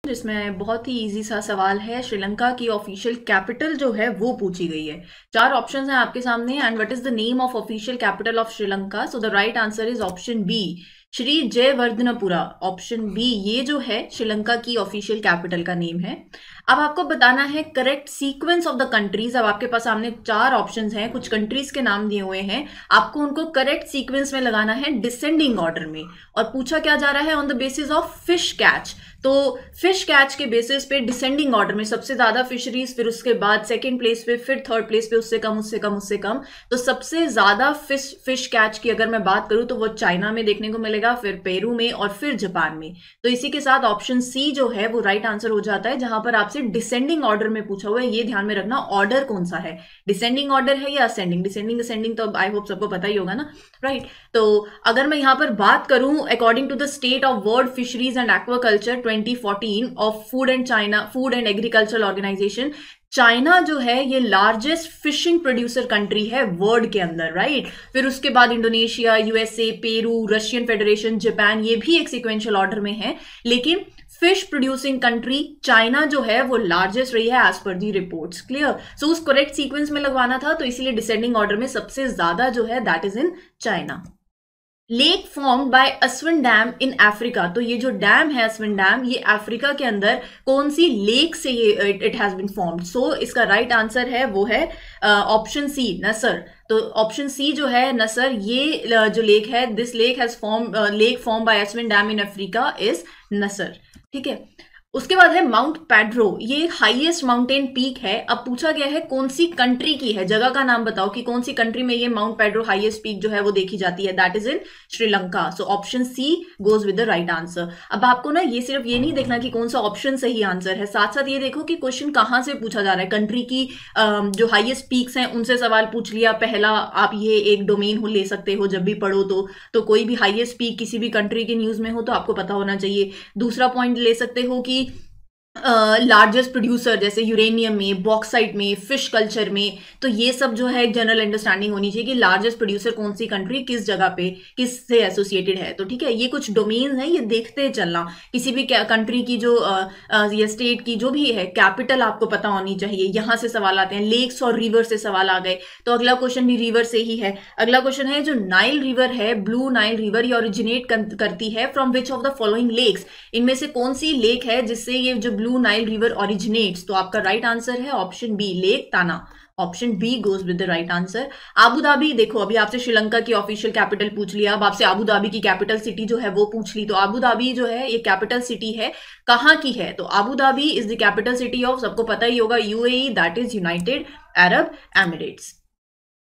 जिसमें बहुत ही इजी सा सवाल है। श्रीलंका की ऑफिशियल कैपिटल जो है वो पूछी गई है। चार ऑप्शंस हैं आपके सामने। And what is the name of official capital of Sri Lanka? So the right answer is option B, Sri Jayawardenepura. Option B ये जो है श्रीलंका की ऑफिशियल कैपिटल का नेम है। अब आपको बताना है correct sequence of the countries. अब आपके पास सामने चार ऑप्शंस हैं, कुछ कंट्रीज के नाम दिए हुए हैं, आपको उनको करेक्ट सीक्वेंस में लगाना है डिसेंडिंग ऑर्डर में। और पूछा क्या जा रहा है? On the basis of fish catch. तो फिश कैच के बेसिस पे डिसेंडिंग ऑर्डर में सबसे ज्यादा फिशरीज, फिर उसके बाद सेकंड प्लेस पे, फिर थर्ड प्लेस पे उससे कम उससे कम उससे कम। तो सबसे ज्यादा फिश कैच की अगर मैं बात करूं तो वो चाइना में देखने को मिलेगा, फिर पेरू में और फिर जापान में। तो इसी के साथ ऑप्शन सी जो है वो राइट आंसर हो जाता है, जहां पर आपसे डिसेंडिंग ऑर्डर में पूछा हुआ है। ये ध्यान में रखना ऑर्डर कौन सा है, डिसेंडिंग ऑर्डर है या असेंडिंग। डिसेंडिंग असेंडिंग तो आई होप सबको पता ही होगा ना, राइट। तो अगर मैं यहां पर बात करूं according to the state of world fisheries and aquaculture 2014 of food and agricultural organization, China जो है ये लार्जेस्ट फिशिंग प्रोड्यूसर कंट्री है वर्ल्ड के अंदर, राइट। फिर उसके बाद Indonesia, USA, Peru, Russian Federation, Japan, ये भी एक सीक्वेंशियल ऑर्डर में है। लेकिन फिश प्रोड्यूसिंग कंट्री चाइना जो है वो लार्जेस्ट रही है एज पर दी रिपोर्ट्स। क्लियर? सो उस करेक्ट सीक्वेंस में लगवाना था, तो इसीलिए डिसेंडिंग ऑर्डर में सबसे ज्यादा जो है that is in China. Lake formed by Aswan dam in Africa. तो ये जो डैम है अस्वन डैम, ये अफ्रीका के अंदर कौन सी लेक से ये इट हैज बीन फॉर्म्ड? सो इसका राइट आंसर है वो है ऑप्शन सी, नसर। तो ऑप्शन सी जो है नसर, ये जो लेक है, this lake has form by Aswan dam in Africa is Nasser. ठीक है। उसके बाद है माउंट पेड्रो, ये हाईएस्ट माउंटेन पीक है। अब पूछा गया है कौन सी कंट्री की है, जगह का नाम बताओ कि कौन सी कंट्री में ये माउंट पेड्रो हाईएस्ट पीक जो है वो देखी जाती है। That is in Sri Lanka. So option C goes with the right answer. अब आपको ना ये सिर्फ ये नहीं देखना कि कौन सा ऑप्शन सही आंसर है, साथ साथ ये देखो कि क्वेश्चन कहां से पूछा जा रहा है। कंट्री की जो हाईएस्ट पीक्स हैं उनसे सवाल पूछ लिया पहला। आप ये एक डोमेन ले सकते हो जब भी पढ़ो तो कोई भी हाईएस्ट पीक किसी भी कंट्री के न्यूज में हो तो आपको पता होना चाहिए। दूसरा पॉइंट ले सकते हो कि लार्जेस्ट प्रोड्यूसर, जैसे यूरेनियम में, बॉक्साइट में, फिश कल्चर में। तो ये सब जो है जनरल अंडरस्टैंडिंग होनी चाहिए कि लार्जेस्ट प्रोड्यूसर कौन सी कंट्री किस जगह पे किससे एसोसिएटेड है। तो ठीक है, ये कुछ डोमेन्स हैं, ये देखते चलना। किसी भी कंट्री की जो ये स्टेट की जो भी है कैपिटल आपको पता होनी चाहिए। यहां से सवाल आते हैं, लेक्स और रिवर से सवाल आ गए तो अगला क्वेश्चन भी रिवर से ही है। अगला क्वेश्चन है जो नाइल रिवर है, ब्लू नाइल रिवर, ये ओरिजिनेट करती है from which of the following lakes? इनमें से कौन सी लेक है जिससे ये जो ब्लू नाइल रिवर ओरिजिनेट्स? तो आपका राइट आंसर है option B, lake Tana. Option B goes with the right answer. Abu Dhabi, देखो अभी आपसे श्रीलंका की ऑफिशियल कैपिटल पूछ लिया, अब आपसे आबू धाबी की कैपिटल सिटी जो है वो पूछ ली। तो आबू धाबी जो है ये कैपिटल सिटी है, कहां की है? तो Abu Dhabi is the capital city of, सबको पता ही होगा, UAE, that is United Arab Emirates.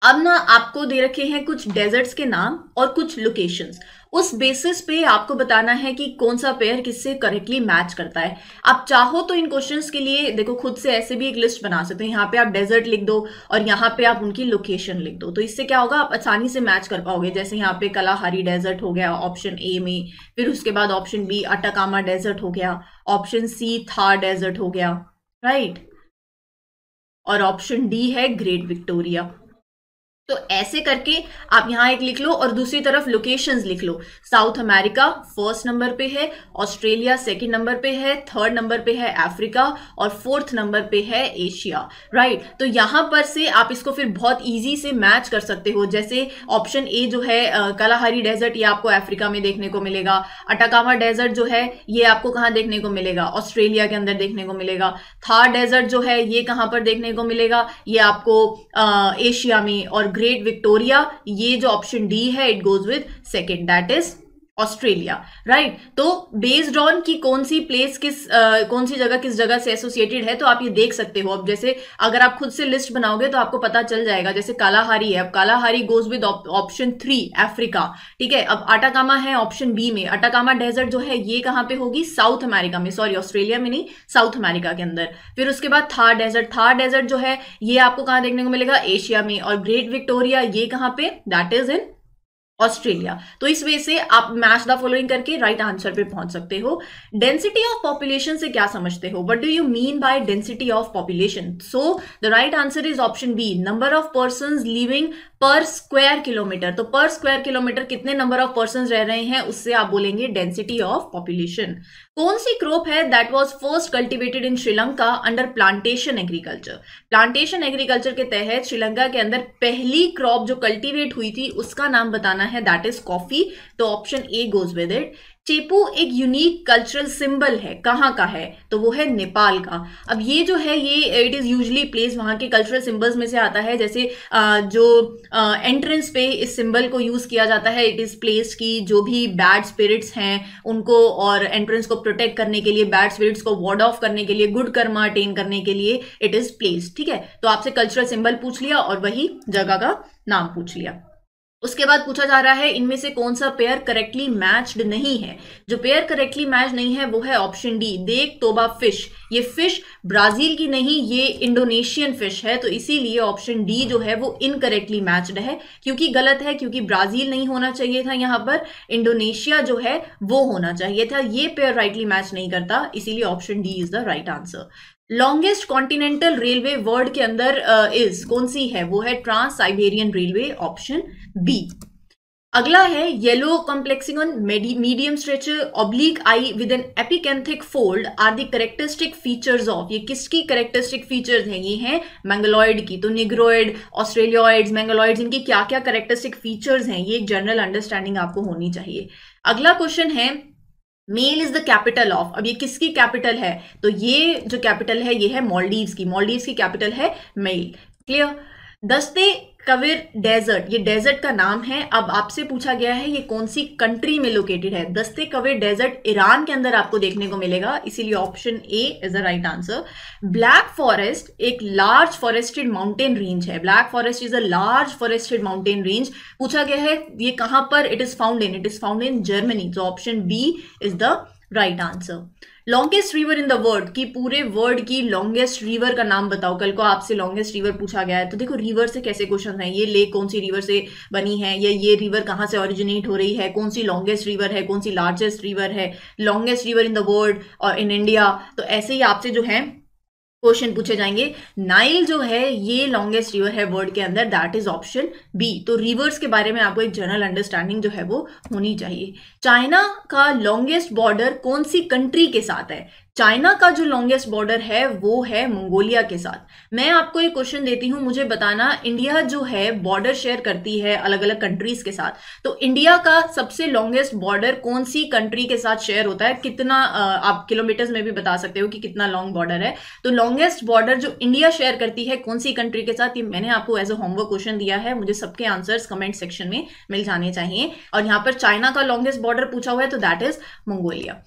अब ना आपको दे रखे हैं कुछ डेजर्ट्स के नाम और कुछ लोकेशंस। उस बेसिस पे आपको बताना है कि कौन सा पेयर किससे करेक्टली मैच करता है। आप चाहो तो इन क्वेश्चंस के लिए देखो खुद से ऐसे भी एक लिस्ट बना सकते हैं। यहाँ पे आप डेजर्ट लिख दो और यहाँ पे आप उनकी लोकेशन लिख दो, तो इससे क्या होगा, आप आसानी से मैच कर पाओगे। जैसे यहाँ पे कलाहारी डेजर्ट हो गया ऑप्शन ए में, फिर उसके बाद ऑप्शन बी अटाकामा डेजर्ट हो गया, ऑप्शन सी थार डेजर्ट हो गया, राइट, और ऑप्शन डी है ग्रेट विक्टोरिया। तो ऐसे करके आप यहां एक लिख लो और दूसरी तरफ लोकेशंस लिख लो। साउथ अमेरिका फर्स्ट नंबर पे है, ऑस्ट्रेलिया सेकंड नंबर पे है, थर्ड नंबर पे है अफ्रीका और फोर्थ नंबर पे है एशिया, राइट। तो यहां पर से आप इसको फिर बहुत इजी से मैच कर सकते हो। जैसे ऑप्शन ए जो है कलाहारी डेजर्ट, ये आपको अफ्रीका में देखने को मिलेगा। अटाकामा डेजर्ट जो है ये आपको कहां देखने को मिलेगा? ऑस्ट्रेलिया के अंदर देखने को मिलेगा। थार डेजर्ट जो है ये कहां पर देखने को मिलेगा? ये आपको एशिया में। और ग्रेट विक्टोरिया, ये जो ऑप्शन डी है it goes with second, that is Australia, right. तो बेस्ड ऑन की कौन सी प्लेस कौन सी जगह किस जगह से एसोसिएटेड है, तो आप ये देख सकते हो। अब जैसे अगर आप खुद से लिस्ट बनाओगे तो आपको पता चल जाएगा। जैसे कालाहारी है, अब Kalahari goes with option 3 Africa, ठीक है। अब अटाकामा है ऑप्शन बी में, अटाकामा डेजर्ट जो है ये कहां पे होगी? साउथ अमेरिका में, सॉरी ऑस्ट्रेलिया में नहीं, साउथ अमेरिका के अंदर। फिर उसके बाद थार डेजर्ट जो है ये आपको कहां देखने को मिलेगा? एशिया में। और ग्रेट विक्टोरिया ये कहां पे? That is in Australia. तो इस वे से आप मैच द फॉलोइंग करके राइट आंसर पे पहुंच सकते हो। डेंसिटी ऑफ पॉपुलेशन से क्या समझते हो? What do you mean by density of population? So the right answer is option B, number of persons living per square kilometre. तो पर स्क्वायर किलोमीटर कितने नंबर ऑफ पर्संस रह रहे हैं, उससे आप बोलेंगे डेंसिटी ऑफ पॉपुलेशन। कौन सी crop है that was first cultivated in Sri Lanka under plantation agriculture? Plantation agriculture के तहत श्रीलंका के अंदर पहली क्रॉप जो कल्टीवेट हुई थी उसका नाम बताना है, दैट इज कॉफी। तो option A goes with it. चेपू एक यूनिक कल्चरल सिंबल है, कहाँ का है? तो वो है नेपाल का। अब ये जो है ये इट इज यूजुअली प्लेस वहां के कल्चरल सिंबल्स में से आता है। जैसे जो एंट्रेंस पे इस सिंबल को यूज किया जाता है, इट इज प्लेस की जो भी बैड स्पिरिट्स हैं उनको और एंट्रेंस को प्रोटेक्ट करने के लिए, बैड स्पिरिट्स को वार्ड ऑफ करने के लिए, गुड कर्मा अटेन करने के लिए इट इज प्लेस। ठीक है, तो आपसे कल्चरल सिंबल पूछ लिया और वही जगह का नाम पूछ लिया। उसके बाद पूछा जा रहा है इनमें से कौन सा पेयर करेक्टली मैच्ड नहीं है? जो पेयर करेक्टली मैच नहीं है वो है ऑप्शन डी, देख तोबा फिश। ये फिश ब्राजील की नहीं, ये इंडोनेशियन फिश है। तो इसीलिए ऑप्शन डी जो है वो इनकरेक्टली मैच्ड है, क्योंकि गलत है, क्योंकि ब्राजील नहीं होना चाहिए था यहाँ पर, इंडोनेशिया जो है वो होना चाहिए था। ये पेयर राइटली मैच नहीं करता, इसीलिए option D is the right answer. Longest continental railway world के अंदर इज कौन सी है? वो है Trans Siberian railway, option B. अगला है yellow complexing medium stature oblique eye with an epicanthic fold are the characteristic features of. ये किसकी कैरेक्टरिस्टिक फीचर्स हैं? ये हैं मैंगलोइड की। तो निग्रोइड, ऑस्ट्रेलियोइड्स, मैंगलोइड्स, इनकी क्या क्या कैरेक्टरिस्टिक फीचर्स हैं, ये एक जनरल अंडरस्टैंडिंग आपको होनी चाहिए। अगला क्वेश्चन है Male is the capital of. अब ये किसकी कैपिटल है? तो ये जो कैपिटल है ये है मालदीव्स की। मालदीव्स की कैपिटल है मेल। क्लियर। दस्ते कविर डेजर्ट, ये डेजर्ट का नाम है। अब आपसे पूछा गया है ये कौन सी कंट्री में लोकेटेड है? दस्ते कविर डेजर्ट ईरान के अंदर आपको देखने को मिलेगा, इसीलिए option A is the right answer. Black Forest एक लार्ज फॉरेस्टेड माउंटेन रेंज है। Black Forest is a large forested mountain range. पूछा गया है ये कहां पर it is found in Germany. तो option B is the right answer. Longest river in the world की पूरे वर्ल्ड की लॉन्गेस्ट रिवर का नाम बताओ। कल को आपसे लॉन्गेस्ट रिवर पूछा गया है, तो देखो रिवर से कैसे क्वेश्चन है, ये लेक कौन सी रिवर से बनी है, या ये रिवर कहाँ से ओरिजिनेट हो रही है, कौन सी लॉन्गेस्ट रिवर है, कौन सी लार्जेस्ट रिवर है, longest river in the world और इन इंडिया। तो ऐसे ही आपसे जो है क्वेश्चन पूछे जाएंगे। नाइल जो है ये लॉन्गेस्ट रिवर है वर्ल्ड के अंदर, दैट इज ऑप्शन बी। तो रिवर्स के बारे में आपको एक जनरल अंडरस्टैंडिंग जो है वो होनी चाहिए। चाइना का लॉन्गेस्ट बॉर्डर कौन सी कंट्री के साथ है? चाइना का जो लॉन्गेस्ट बॉर्डर है वो है मंगोलिया के साथ। मैं आपको एक क्वेश्चन देती हूं, मुझे बताना इंडिया जो है बॉर्डर शेयर करती है अलग अलग कंट्रीज के साथ, तो इंडिया का सबसे लॉन्गेस्ट बॉर्डर कौन सी कंट्री के साथ शेयर होता है? कितना आप किलोमीटर्स में भी बता सकते हो कि कितना लॉन्ग बॉर्डर है। तो लॉन्गेस्ट बॉर्डर जो इंडिया शेयर करती है कौन सी कंट्री के साथ, ये मैंने आपको एज अ होमवर्क क्वेश्चन दिया है। मुझे सबके आंसर्स कमेंट सेक्शन में मिल जाने चाहिए। और यहाँ पर चाइना का लॉन्गेस्ट बॉर्डर पूछा हुआ है, तो दैट इज मंगोलिया।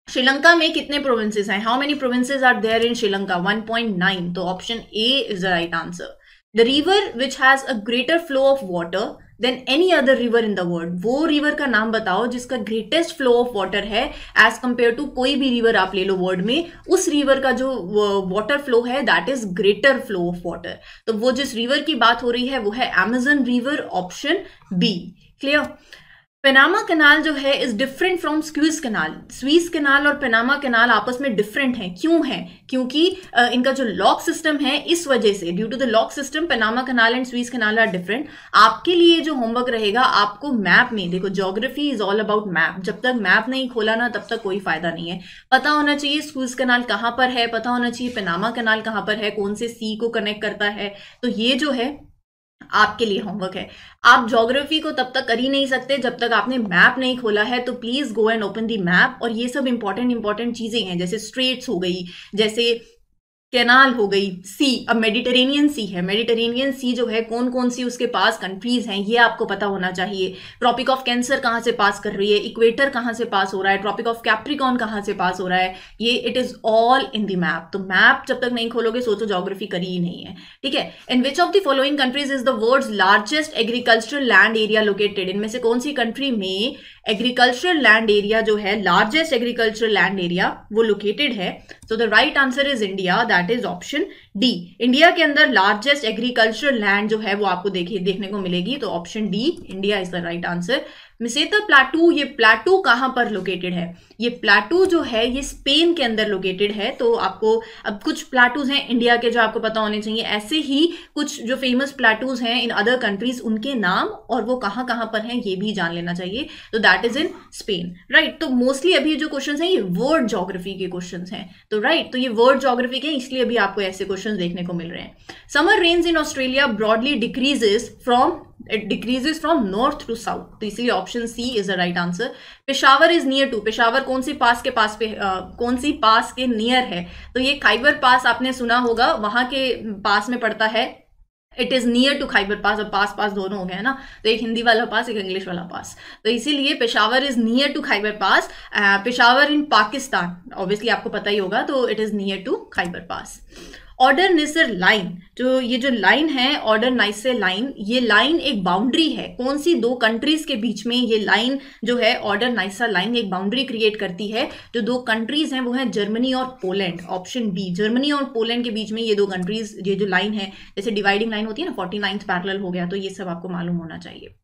श्रीलंका में कितने प्रोविंसेस हैं? How many provinces are there in Sri Lanka? 1.9। तो option A is the right answer. The river which has a greater flow of water than any other river in the world. वो river का नाम बताओ जिसका greatest flow of water है as compare to कोई भी river आप ले लो वर्ल्ड में, उस रिवर का जो वाटर फ्लो है that is greater flow of water. तो वो जिस रिवर की बात हो रही है वो है Amazon river, option B. Clear. Panama canal जो है is different from Suez canal. Suez canal और पनामा कैनाल आपस में डिफरेंट हैं। क्यों है? क्योंकि इनका जो लॉक सिस्टम है, इस वजह से due to the lock system Panama canal and Suez canal are different. आपके लिए जो होमवर्क रहेगा, आपको मैप में देखो, geography is all about map. जब तक मैप नहीं खोला ना तब तक कोई फायदा नहीं है। पता होना चाहिए स्वीज कैनाल कहाँ पर है, पता होना चाहिए पनामा कैनाल कहाँ पर है, कौन से सी को कनेक्ट करता है। तो ये जो है आपके लिए होमवर्क है। आप ज्योग्राफी को तब तक कर ही नहीं सकते जब तक आपने मैप नहीं खोला है। तो please go and open the map. और ये सब इंपॉर्टेंट चीजें हैं, जैसे स्ट्रेट्स हो गई, जैसे कैनाल हो गई, सी। अब मेडिटेरेनियन सी है, मेडिटेरेनियन सी जो है कौन कौन सी उसके पास कंट्रीज हैं ये आपको पता होना चाहिए। ट्रॉपिक ऑफ कैंसर कहाँ से पास कर रही है, इक्वेटर कहाँ से पास हो रहा है, ट्रॉपिक ऑफ कैप्रिकॉर्न कहाँ से पास हो रहा है, ये it is all in the map. तो मैप जब तक नहीं खोलोगे सोचो ज्योग्राफी करी ही नहीं है। ठीक है। In which of the following countries is the world's largest agricultural land area located? इनमें से कौन सी कंट्री में एग्रीकल्चरल लैंड एरिया जो है, लार्जेस्ट एग्रीकल्चरल लैंड एरिया वो लोकेटेड है? So the right answer is India, that that is option D. India के अंदर लार्जेस्ट एग्रीकल्चरल लैंड जो है वो आपको देखने को मिलेगी, तो option D India is the right answer. Meseta plateau, ये प्लाटू कहां पर लोकेटेड है? ये प्लाटू जो है ये स्पेन के अंदर लोकेटेड है। तो आपको अब कुछ प्लाटूज हैं इंडिया के जो आपको पता होने चाहिए, ऐसे ही कुछ जो फेमस प्लाटूज हैं इन अदर कंट्रीज उनके नाम और वो कहां कहां पर हैं ये भी जान लेना चाहिए। तो that is in Spain, right. तो मोस्टली अभी जो क्वेश्चंस हैं ये वर्ड ज्योग्राफी के क्वेश्चंस हैं, तो राइट, तो ये वर्ड ज्योग्राफी के इसलिए अभी आपको ऐसे क्वेश्चंस देखने को मिल रहे हैं। Summer rains in Australia broadly decreases from north to south, तो इसलिए option C is the right answer. Peshawar is near to, Peshawar कौन सी पास के नियर है? तो ये खैबर पास आपने सुना होगा, वहां के पास में पड़ता है। It is near to Khyber pass, और पास दोनों हो गए ना, तो एक हिंदी वाला पास एक इंग्लिश वाला पास, तो इसीलिए Peshawar is near to Khyber pass. Peshawar in Pakistan obviously आपको पता ही होगा, तो it is near to Khyber pass. Oder Neisse line, ये जो लाइन है ऑर्डर नाइसर लाइन, ये लाइन एक बाउंड्री है। कौन सी दो कंट्रीज के बीच में ये लाइन जो है ऑर्डर नाइसर लाइन एक बाउंड्री क्रिएट करती है? जो दो कंट्रीज हैं वो है जर्मनी और पोलैंड, ऑप्शन बी। जर्मनी और पोलैंड के बीच में ये दो कंट्रीज, ये जो लाइन है जैसे डिवाइडिंग लाइन होती है ना, 49th पैरेलल हो गया, तो ये सब आपको मालूम होना चाहिए।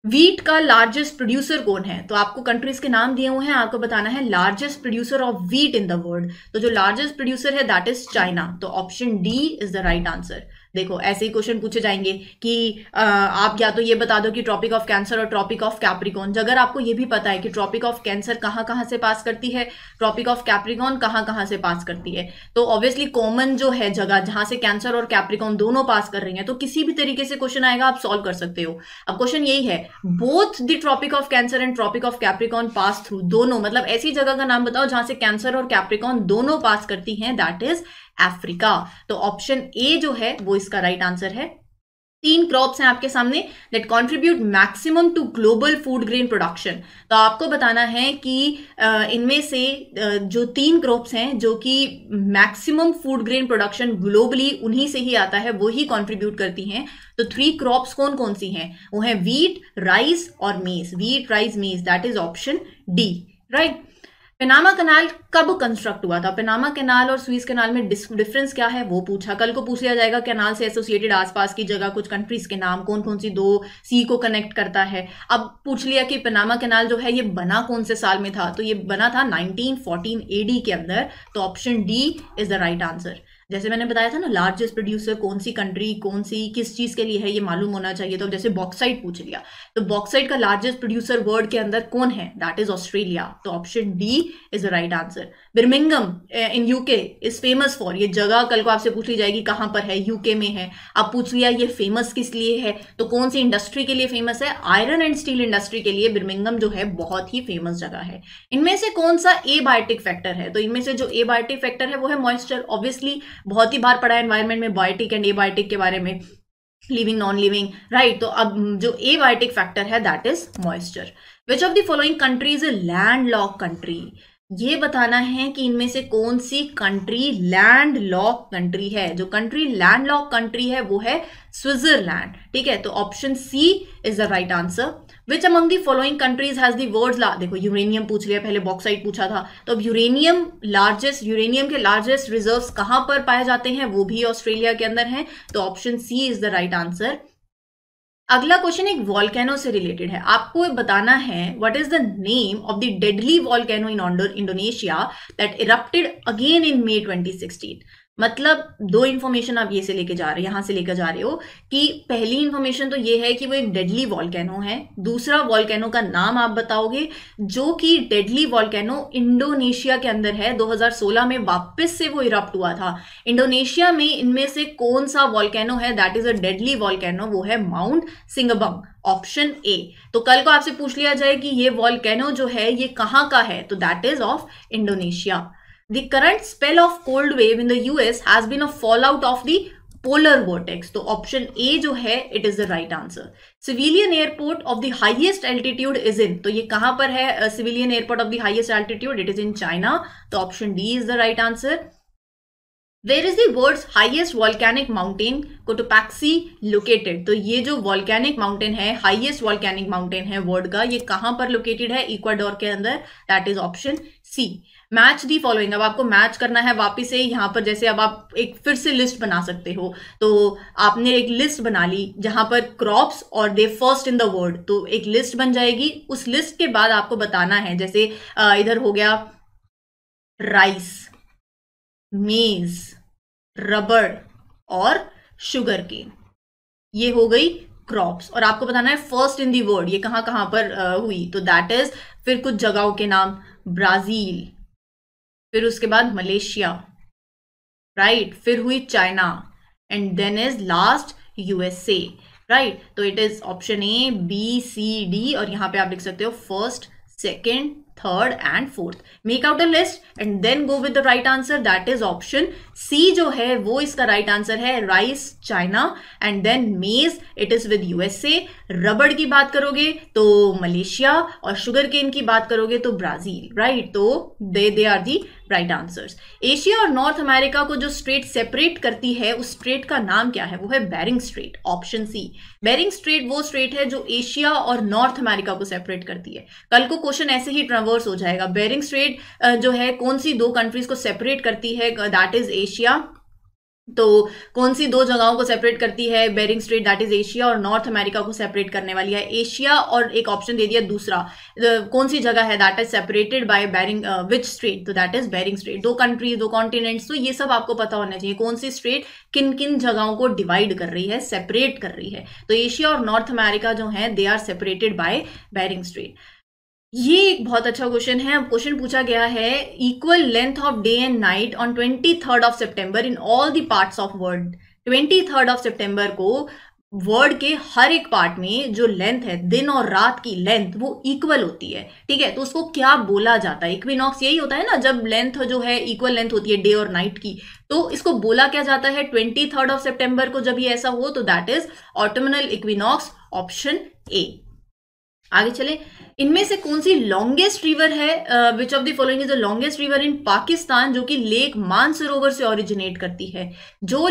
वीट का लार्जेस्ट प्रोड्यूसर कौन है? तो आपको कंट्रीज के नाम दिए हुए हैं, आपको बताना है largest producer of wheat in the world. तो जो लार्जेस्ट प्रोड्यूसर है दैट इज चाइना, तो option D is the right answer. देखो ऐसे ही क्वेश्चन पूछे जाएंगे कि आप या तो ये बता दो कि ट्रॉपिक ऑफ कैंसर और ट्रॉपिक ऑफ कैप्रिकॉर्न, अगर आपको ये भी पता है कि ट्रॉपिक ऑफ कैंसर कहाँ कहाँ से पास करती है, ट्रॉपिक ऑफ कैप्रिकॉर्न कहाँ कहाँ से पास करती है, तो ऑब्वियसली कॉमन जो है जगह जहां से कैंसर और कैप्रिकॉर्न दोनों पास कर रही हैं, तो किसी भी तरीके से क्वेश्चन आएगा आप सॉल्व कर सकते हो। अब क्वेश्चन यही है, both the Tropic of Cancer and Tropic of Capricorn pass through, दोनों मतलब ऐसी जगह का नाम बताओ जहां से कैंसर और कैप्रिकॉर्न दोनों पास करती हैं, दैट इज अफ्रीका। तो ऑप्शन ए जो है वो इसका राइट आंसर है। 3 क्रॉप्स हैं आपके सामने that contribute maximum to global food grain production, तो आपको बताना है कि इनमें से जो 3 क्रॉप्स हैं जो कि maximum food grain production globally उन्हीं से ही आता है, वो ही कंट्रीब्यूट करती हैं। तो 3 क्रॉप्स कौन कौन सी हैं? वो है वीट, राइस और मेज, वीट राइस मेज, that is option D, right. Panama canal कब कंस्ट्रक्ट हुआ था? पनामा कैनाल और स्विस कैनाल में डिफरेंस क्या है वो पूछा, कल को पूछ लिया जाएगा कैनाल से एसोसिएटेड आसपास की जगह कुछ कंट्रीज के नाम, कौन कौन सी 2 सी को कनेक्ट करता है। अब पूछ लिया कि पनामा कैनाल जो है ये बना कौन से साल में था, तो ये बना था 1914 AD के अंदर, तो option D is the right answer. जैसे मैंने बताया था ना, लार्जेस्ट प्रोड्यूसर कौन सी कंट्री, कौन सी किस चीज के लिए है ये मालूम होना चाहिए। तो जैसे बॉक्साइट पूछ लिया, तो बॉक्साइट का लार्जेस्ट प्रोड्यूसर वर्ल्ड के अंदर कौन है? दैट इज ऑस्ट्रेलिया, तो option D is the right answer. Birmingham in UK is famous for, ये जगह कल को आपसे पूछ ली जाएगी कहां पर है, यूके में है। अब पूछ लिया ये फेमस किस लिए है, तो कौन सी इंडस्ट्री के लिए फेमस है? आयरन एंड स्टील इंडस्ट्री के लिए बिर्मिंघम जो है बहुत ही फेमस जगह है। इनमें से कौन सा एबायोटिक फैक्टर है? तो इनमें से जो एबायोटिक फैक्टर है वो है मॉइस्चर। ऑब्वियसली बहुत ही बार पढ़ा है एनवायरमेंट में बायोटिक एंड एबायोटिक के बारे में, लिविंग नॉन लिविंग, राइट। तो अब जो एबायोटिक फैक्टर है that is moisture. Which of the following country is a landlock country, ये बताना है कि इनमें से कौन सी कंट्री लैंडलॉक कंट्री है। जो कंट्री लैंडलॉक कंट्री है वो है स्विट्जरलैंड, ठीक है, तो option C is the right answer. Which among the following countries has the world's देखो यूरेनियम पूछ लिया, पहले बॉक्साइट पूछा था, तो अब यूरेनियम के लार्जेस्ट रिजर्व्स कहां पर पाए जाते हैं? वो भी ऑस्ट्रेलिया के अंदर हैं, तो option C is the right answer. अगला क्वेश्चन एक वॉल्केनो से रिलेटेड है, आपको बताना है what is the name of the deadly volcano in Indonesia that erupted again in May 2016। मतलब 2 इंफॉर्मेशन आप ये से लेके जा रहे हो, यहां से लेकर जा रहे हो कि पहली इंफॉर्मेशन तो ये है कि वो एक डेडली वॉल्केनो है, दूसरा वॉल्केनो का नाम आप बताओगे जो कि डेडली वॉल्केनो इंडोनेशिया के अंदर है, 2016 में वापस से वो इरप्ट हुआ था। इंडोनेशिया में इनमें से कौन सा वॉल्केनो है that is a deadly volcano? वो है माउंट सिंगबम, ऑप्शन ए। तो कल को आपसे पूछ लिया जाए कि ये वॉल्केनो जो है ये कहां का है, तो that is of Indonesia. The current spell of cold wave in the US has been a fallout of the polar vortex, तो ऑप्शन ए जो है it is the right answer. Civilian airport of the highest altitude is in, तो ये कहां पर है civilian airport of the highest altitude? It is in China, तो option D is the right answer. Where is the world's highest volcanic mountain Cotopaxi located, तो ये जो volcanic mountain है, हाईएस्ट वॉल्केनिक माउंटेन है वर्ल्ड का, ये कहां पर लोकेटेड है? इक्वाडोर के अंदर, that is option C. Match the following, अब आपको मैच करना है वापिस से यहाँ पर, जैसे अब आप एक फिर से लिस्ट बना सकते हो, तो आपने एक लिस्ट बना ली जहां पर क्रॉप्स और दे फर्स्ट इन द वर्ड, तो एक लिस्ट बन जाएगी। उस लिस्ट के बाद आपको बताना है, जैसे इधर हो गया राइस, मेज, रबड़ और शुगर केन, ये हो गई क्रॉप्स, और आपको बताना है फर्स्ट इन दी वर्ल्ड ये कहां कहां पर हुई, तो दैट इज फिर कुछ जगहों के नाम, ब्राजील, फिर उसके बाद मलेशिया, राइट, फिर हुई China, and then is last USA, right. तो it is option A, B, C, D, और यहां पे आप लिख सकते हो first, second, third and fourth. Make out a list and then go with the right answer, that is option C जो है वो इसका राइट आंसर है, rice China, and then maize it is with USA, रबड़ की बात करोगे तो मलेशिया, और शुगर केन की बात करोगे तो ब्राजील, राइट। तो they are the right answers. Asia और नॉर्थ अमेरिका को जो स्ट्रेट सेपरेट करती है उस स्ट्रेट का नाम क्या है, वो है Bering Strait, option C. Bering Strait वो स्ट्रेट है जो एशिया और नॉर्थ अमेरिका को सेपरेट करती है। कल को क्वेश्चन ऐसे ही ट्रांवर्स हो जाएगा, बेरिंग स्ट्रेट जो है कौन सी दो कंट्रीज को सेपरेट करती है, दैट इज एशिया, तो कौन सी दो जगहों को सेपरेट करती है Bering Strait, that is Asia, और नॉर्थ अमेरिका को सेपरेट करने वाली है एशिया, और एक ऑप्शन दे दिया दूसरा, कौन सी जगह है that is separated by Bering which strait, तो दैट इज बेरिंग स्ट्रेट। दो कंट्रीज, दो कॉन्टिनेंट्स, तो ये सब आपको पता होना चाहिए कौन सी स्ट्रेट किन किन जगहों को डिवाइड कर रही है, सेपरेट कर रही है। तो एशिया और नॉर्थ अमेरिका जो है they are separated by Bering Strait. ये एक बहुत अच्छा क्वेश्चन है। अब क्वेश्चन पूछा गया है, equal length of day and night on 23rd of सितंबर in all the parts of world. 23rd of सितंबर को वर्ल्ड के हर एक पार्ट में जो लेंथ है, दिन और रात की लेंथ, वो इक्वल होती है, ठीक है। तो उसको क्या बोला जाता है, इक्विनॉक्स यही होता है ना, जब लेंथ जो है इक्वल लेंथ होती है डे और नाइट की, तो इसको बोला क्या जाता है 23rd ऑफ सितंबर को जब ये ऐसा हो, तो that is ऑटोमनल equinox, option A. आगे चले, इनमें से कौन सी लॉन्गेस्ट रिवर है, which of the following is the longest river इन पाकिस्तान, जो कि लेक मानसरोवर से ओरिजिनेट करती है। जो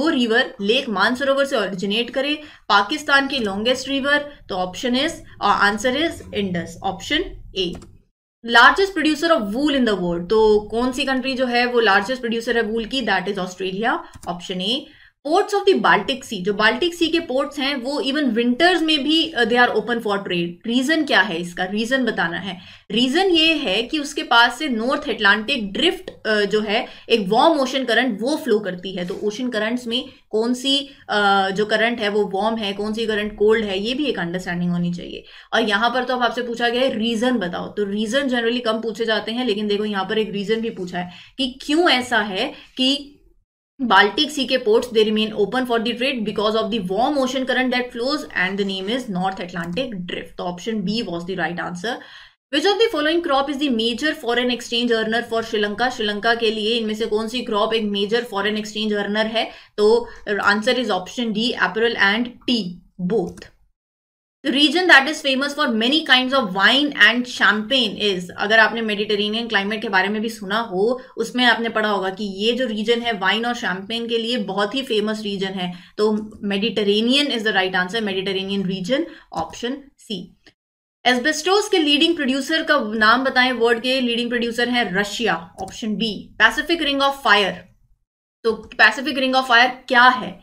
रिवर लेक मानसरोवर से ओरिजिनेट करे, पाकिस्तान की लॉन्गेस्ट रिवर, तो option is, answer is Indus, option A. Largest producer of wool in the world, तो कौन सी कंट्री जो है वो लार्जेस्ट प्रोड्यूसर है वूल की, that is Australia, option A. Ports of the Baltic sea, जो बाल्टिक सी के पोर्ट्स हैं वो इवन विंटर्स में भी they are open for trade. Reason क्या है इसका, रीजन बताना है। रीजन ये है कि उसके पास से नॉर्थ अटलांटिक ड्रिफ्ट जो है, एक वार्म ओशन करंट वो फ्लो करती है। तो ओशन करंट्स में कौन सी जो करंट है वो वार्म है, कौन सी करंट कोल्ड है, ये भी एक अंडरस्टैंडिंग होनी चाहिए। और यहाँ पर तो अब आपसे पूछा गया है रीजन बताओ, तो रीजन जनरली कम पूछे जाते हैं, लेकिन देखो यहाँ पर एक रीजन भी पूछा है कि क्यों ऐसा है कि Baltic Sea के ports they remain open for the trade because of the warm ocean current that flows, and the name is North Atlantic Drift. So option B was the right answer. Which of the following crop is the major foreign exchange earner for Sri Lanka? Sri Lanka के लिए इनमें से कौन सी crop एक major foreign exchange earner है? तो answer is option D, apparel and T both. The region that is famous for many kinds of wine and champagne is, अगर आपने मेडिटेरेनियन क्लाइमेट के बारे में भी सुना हो, उसमें आपने पढ़ा होगा कि ये जो रीजन है वाइन और शैंपेन के लिए बहुत ही फेमस रीजन है, तो Mediterranean is the right answer, Mediterranean region, option C. Asbestos के लीडिंग प्रोड्यूसर का नाम बताएं, वर्ल्ड के लीडिंग प्रोड्यूसर है Russia, option B. Pacific Ring of Fire, तो पैसिफिक रिंग ऑफ फायर क्या है,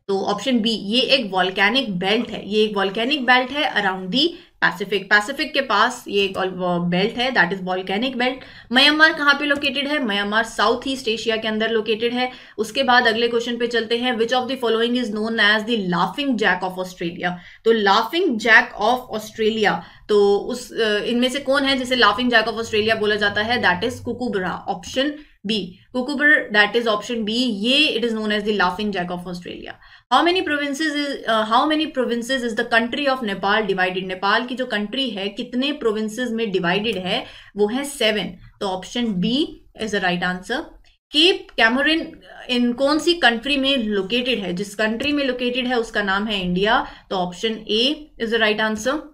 तो ऑप्शन बी, ये एक वॉल्केनिक बेल्ट है, ये एक वॉल्केनिक बेल्ट है अराउंड दी पैसिफिक, पैसिफिक के पास ये एक बेल्ट है, that is volcanic belt. Myanmar कहाँ पे लोकेटेड है, म्यांमार साउथ ईस्ट एशिया के अंदर लोकेटेड है। उसके बाद अगले क्वेश्चन पे चलते हैं, which of the following is known as the laughing jack of Australia, तो लाफिंग जैक ऑफ ऑस्ट्रेलिया, तो उस इनमें से कौन है जिसे लाफिंग जैक ऑफ ऑस्ट्रेलिया बोला जाता है, that is kookaburra, option B, kookaburra, that is option B, ये it is known as the laughing jack of Australia. How many provinces is the country of Nepal divided, Nepal की जो country है कितने provinces में divided है, वो है 7, तो option B is the right answer. Cape Comorin इन कौन सी कंट्री में लोकेटेड है, जिस कंट्री में लोकेटेड है उसका नाम है इंडिया, तो option A is the right answer.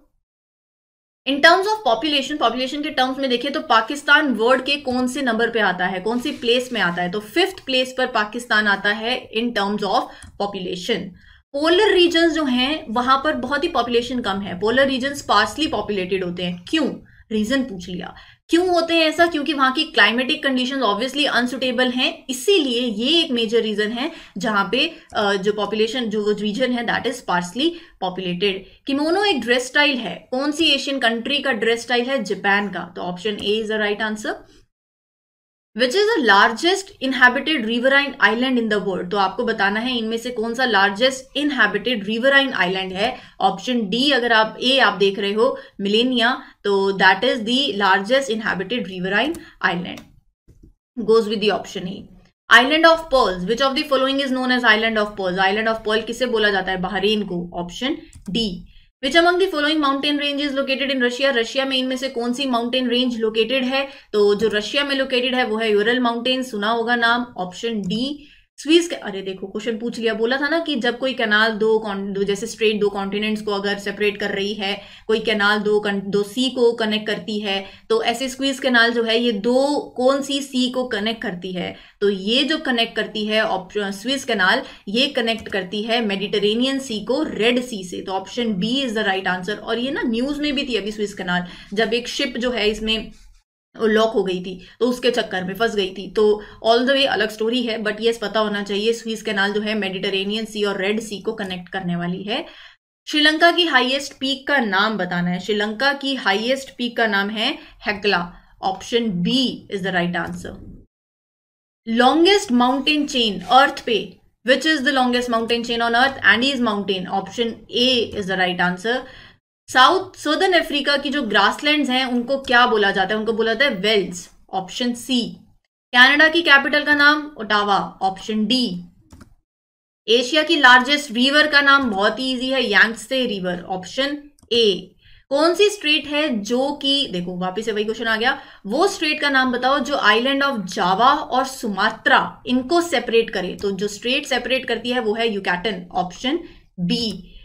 In terms of population, population के टर्म्स में देखें तो पाकिस्तान वर्ल्ड के कौन से नंबर पे आता है, कौन सी प्लेस में आता है, तो 5th प्लेस पर पाकिस्तान आता है in terms of population. Polar regions जो हैं वहां पर बहुत ही पॉपुलेशन कम है, पोलर रीजन्स स्पार्सली पॉपुलेटेड होते हैं, क्यों, रीजन पूछ लिया, क्यों होते हैं ऐसा? क्योंकि वहां की क्लाइमेटिक कंडीशंस ऑब्वियसली अनसुटेबल हैं, इसीलिए ये एक मेजर रीजन है जहां पे जो पॉपुलेशन, जो वो रीजन है that is sparsely populated. Kimono एक ड्रेस स्टाइल है, कौन सी एशियन कंट्री का ड्रेस स्टाइल है? जापान का। तो option A is the right answer. Which is the largest inhabited riverine island in the world? तो आपको बताना है इनमें से कौन सा लार्जेस्ट इनहैबिटेड रिवराइन आइलैंड है। ऑप्शन डी, अगर आप देख रहे हो मिलेनिया, तो that is the largest inhabited riverine island, goes with the option A. Island of pearls, which of the following is known as island of pearls? Island of pearl किसे बोला जाता है? बहरीन को। Option D. Which among the following mountain range is located in Russia? Russia में इनमें से कौन सी mountain range located है? तो जो रशिया में लोकेटेड है वो है यूरल माउंटेन, सुना होगा नाम। Option D. स्वीज के, अरे देखो क्वेश्चन पूछ लिया, बोला था ना कि जब कोई कैनाल दो जैसे स्ट्रेट दो कॉन्टिनेंट्स को अगर सेपरेट कर रही है, कोई कैनाल दो सी को कनेक्ट करती है, तो ऐसे स्क्वीज कैनाल जो है ये दो कौन सी सी को कनेक्ट करती है? तो ये जो कनेक्ट करती है स्वीज कैनाल, ये कनेक्ट करती है मेडिटेरेनियन सी को रेड सी से। तो option B is the right answer. और ये ना न्यूज में भी थी अभी स्वीज कैनाल, जब एक शिप जो है इसमें लॉक हो गई थी तो उसके चक्कर में फंस गई थी। तो ऑल द वे अलग स्टोरी है, बट ये पता होना चाहिए स्वीज कैनाल जो है मेडिटेरेनियन सी और रेड सी को कनेक्ट करने वाली है। श्रीलंका की हाईएस्ट पीक का नाम बताना है। श्रीलंका की हाईएस्ट पीक का नाम है Hekla. Option B is the right answer. Longest mountain chain earth पे, which is the longest mountain chain on earth? Andes mountain. Option A is the right answer. Southern Africa की जो grasslands हैं उनको क्या बोला जाता है? उनको बोला जाता है वेल्स। Option C. कनाडा की कैपिटल का नाम ओटावा। Option D. एशिया की लार्जेस्ट रिवर का नाम बहुत ही इजी है, यांगत्से रिवर। Option A. कौन सी स्ट्रेट है जो कि, देखो वापिस से वही क्वेश्चन आ गया, वो स्ट्रेट का नाम बताओ जो आइलैंड ऑफ जावा और सुमात्रा इनको सेपरेट करे। तो जो स्ट्रेट सेपरेट करती है वो है युकाटन। Option B.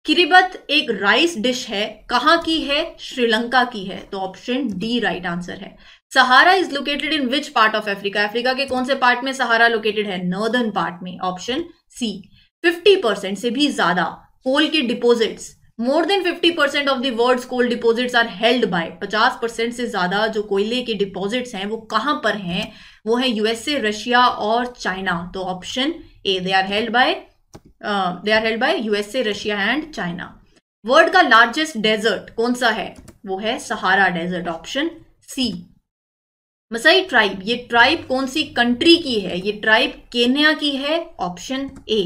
किरिबत एक राइस डिश है, कहां की है? श्रीलंका की है। तो ऑप्शन डी राइट आंसर है। Sahara is located in which part of Africa? Africa के कौन से पार्ट में सहारा लोकेटेड है? नॉर्दर्न पार्ट में। Option C. 50% से भी ज्यादा कोल के deposits, more than 50% of the world's coal deposits are held by, 50% से ज्यादा जो कोयले के डिपोजिट्स हैं वो कहां पर हैं? वो है यूएसए, रशिया और चाइना। तो option A, they are held by USA, Russia and China. World का लार्जेस्ट डेजर्ट कौन सा है? वो है Sahara desert. Option C. Masai tribe, ये ट्राइब कौन सी कंट्री की है? ये ट्राइब केन्या की है। Option A.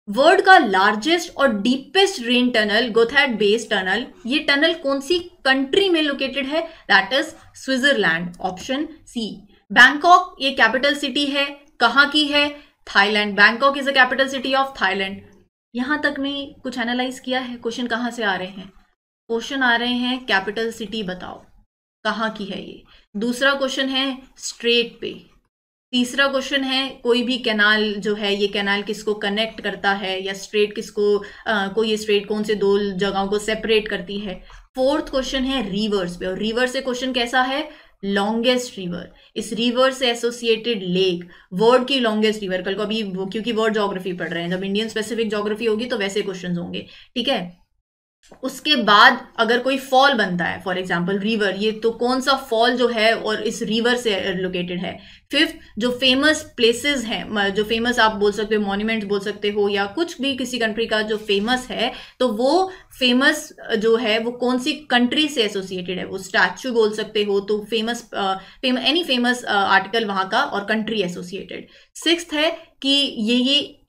वर्ल्ड का लार्जेस्ट और deepest rail tunnel Gotthard base tunnel, ये टनल कौन सी कंट्री में लोकेटेड है? That is Switzerland. Option C. Bangkok ये कैपिटल सिटी है, कहां की है? Thailand. Bangkok is the capital city of Thailand. यहां तक में कुछ एनालाइज किया है? क्वेश्चन कहां से आ रहे हैं? क्वेश्चन आ रहे हैं कैपिटल सिटी बताओ कहां की है ये। दूसरा क्वेश्चन है स्ट्रेट पे। तीसरा क्वेश्चन है कोई भी कैनाल जो है, ये कैनाल किसको कनेक्ट करता है, या स्ट्रेट किसको कोई स्ट्रेट कौन से दो जगहों को सेपरेट करती है। फोर्थ क्वेश्चन है रिवर्स पे, और रिवर से क्वेश्चन कैसा है? लॉन्गेस्ट रिवर, इस रिवर से एसोसिएटेड लेक, वर्ल्ड की लॉन्गेस्ट रिवर। कल को अभी क्योंकि वर्ल्ड ज्योग्राफी पढ़ रहे हैं, जब इंडियन स्पेसिफिक ज्योग्राफी होगी तो वैसे क्वेश्चंस होंगे, ठीक है। उसके बाद अगर कोई फॉल बनता है, फॉर एग्जांपल रिवर, ये तो कौन सा फॉल जो है और इस रिवर से लोकेटेड है। फिफ्थ, जो फेमस प्लेसेस हैं, जो फेमस आप बोल सकते हो, मॉन्यूमेंट्स बोल सकते हो, या कुछ भी किसी कंट्री का जो फेमस है, तो वो फेमस जो है वो कौन सी कंट्री से एसोसिएटेड है। वो स्टैचू बोल सकते हो, तो फेमस एनी फेमस आर्टिकल वहां का और कंट्री एसोसिएटेड। सिक्स्थ है कि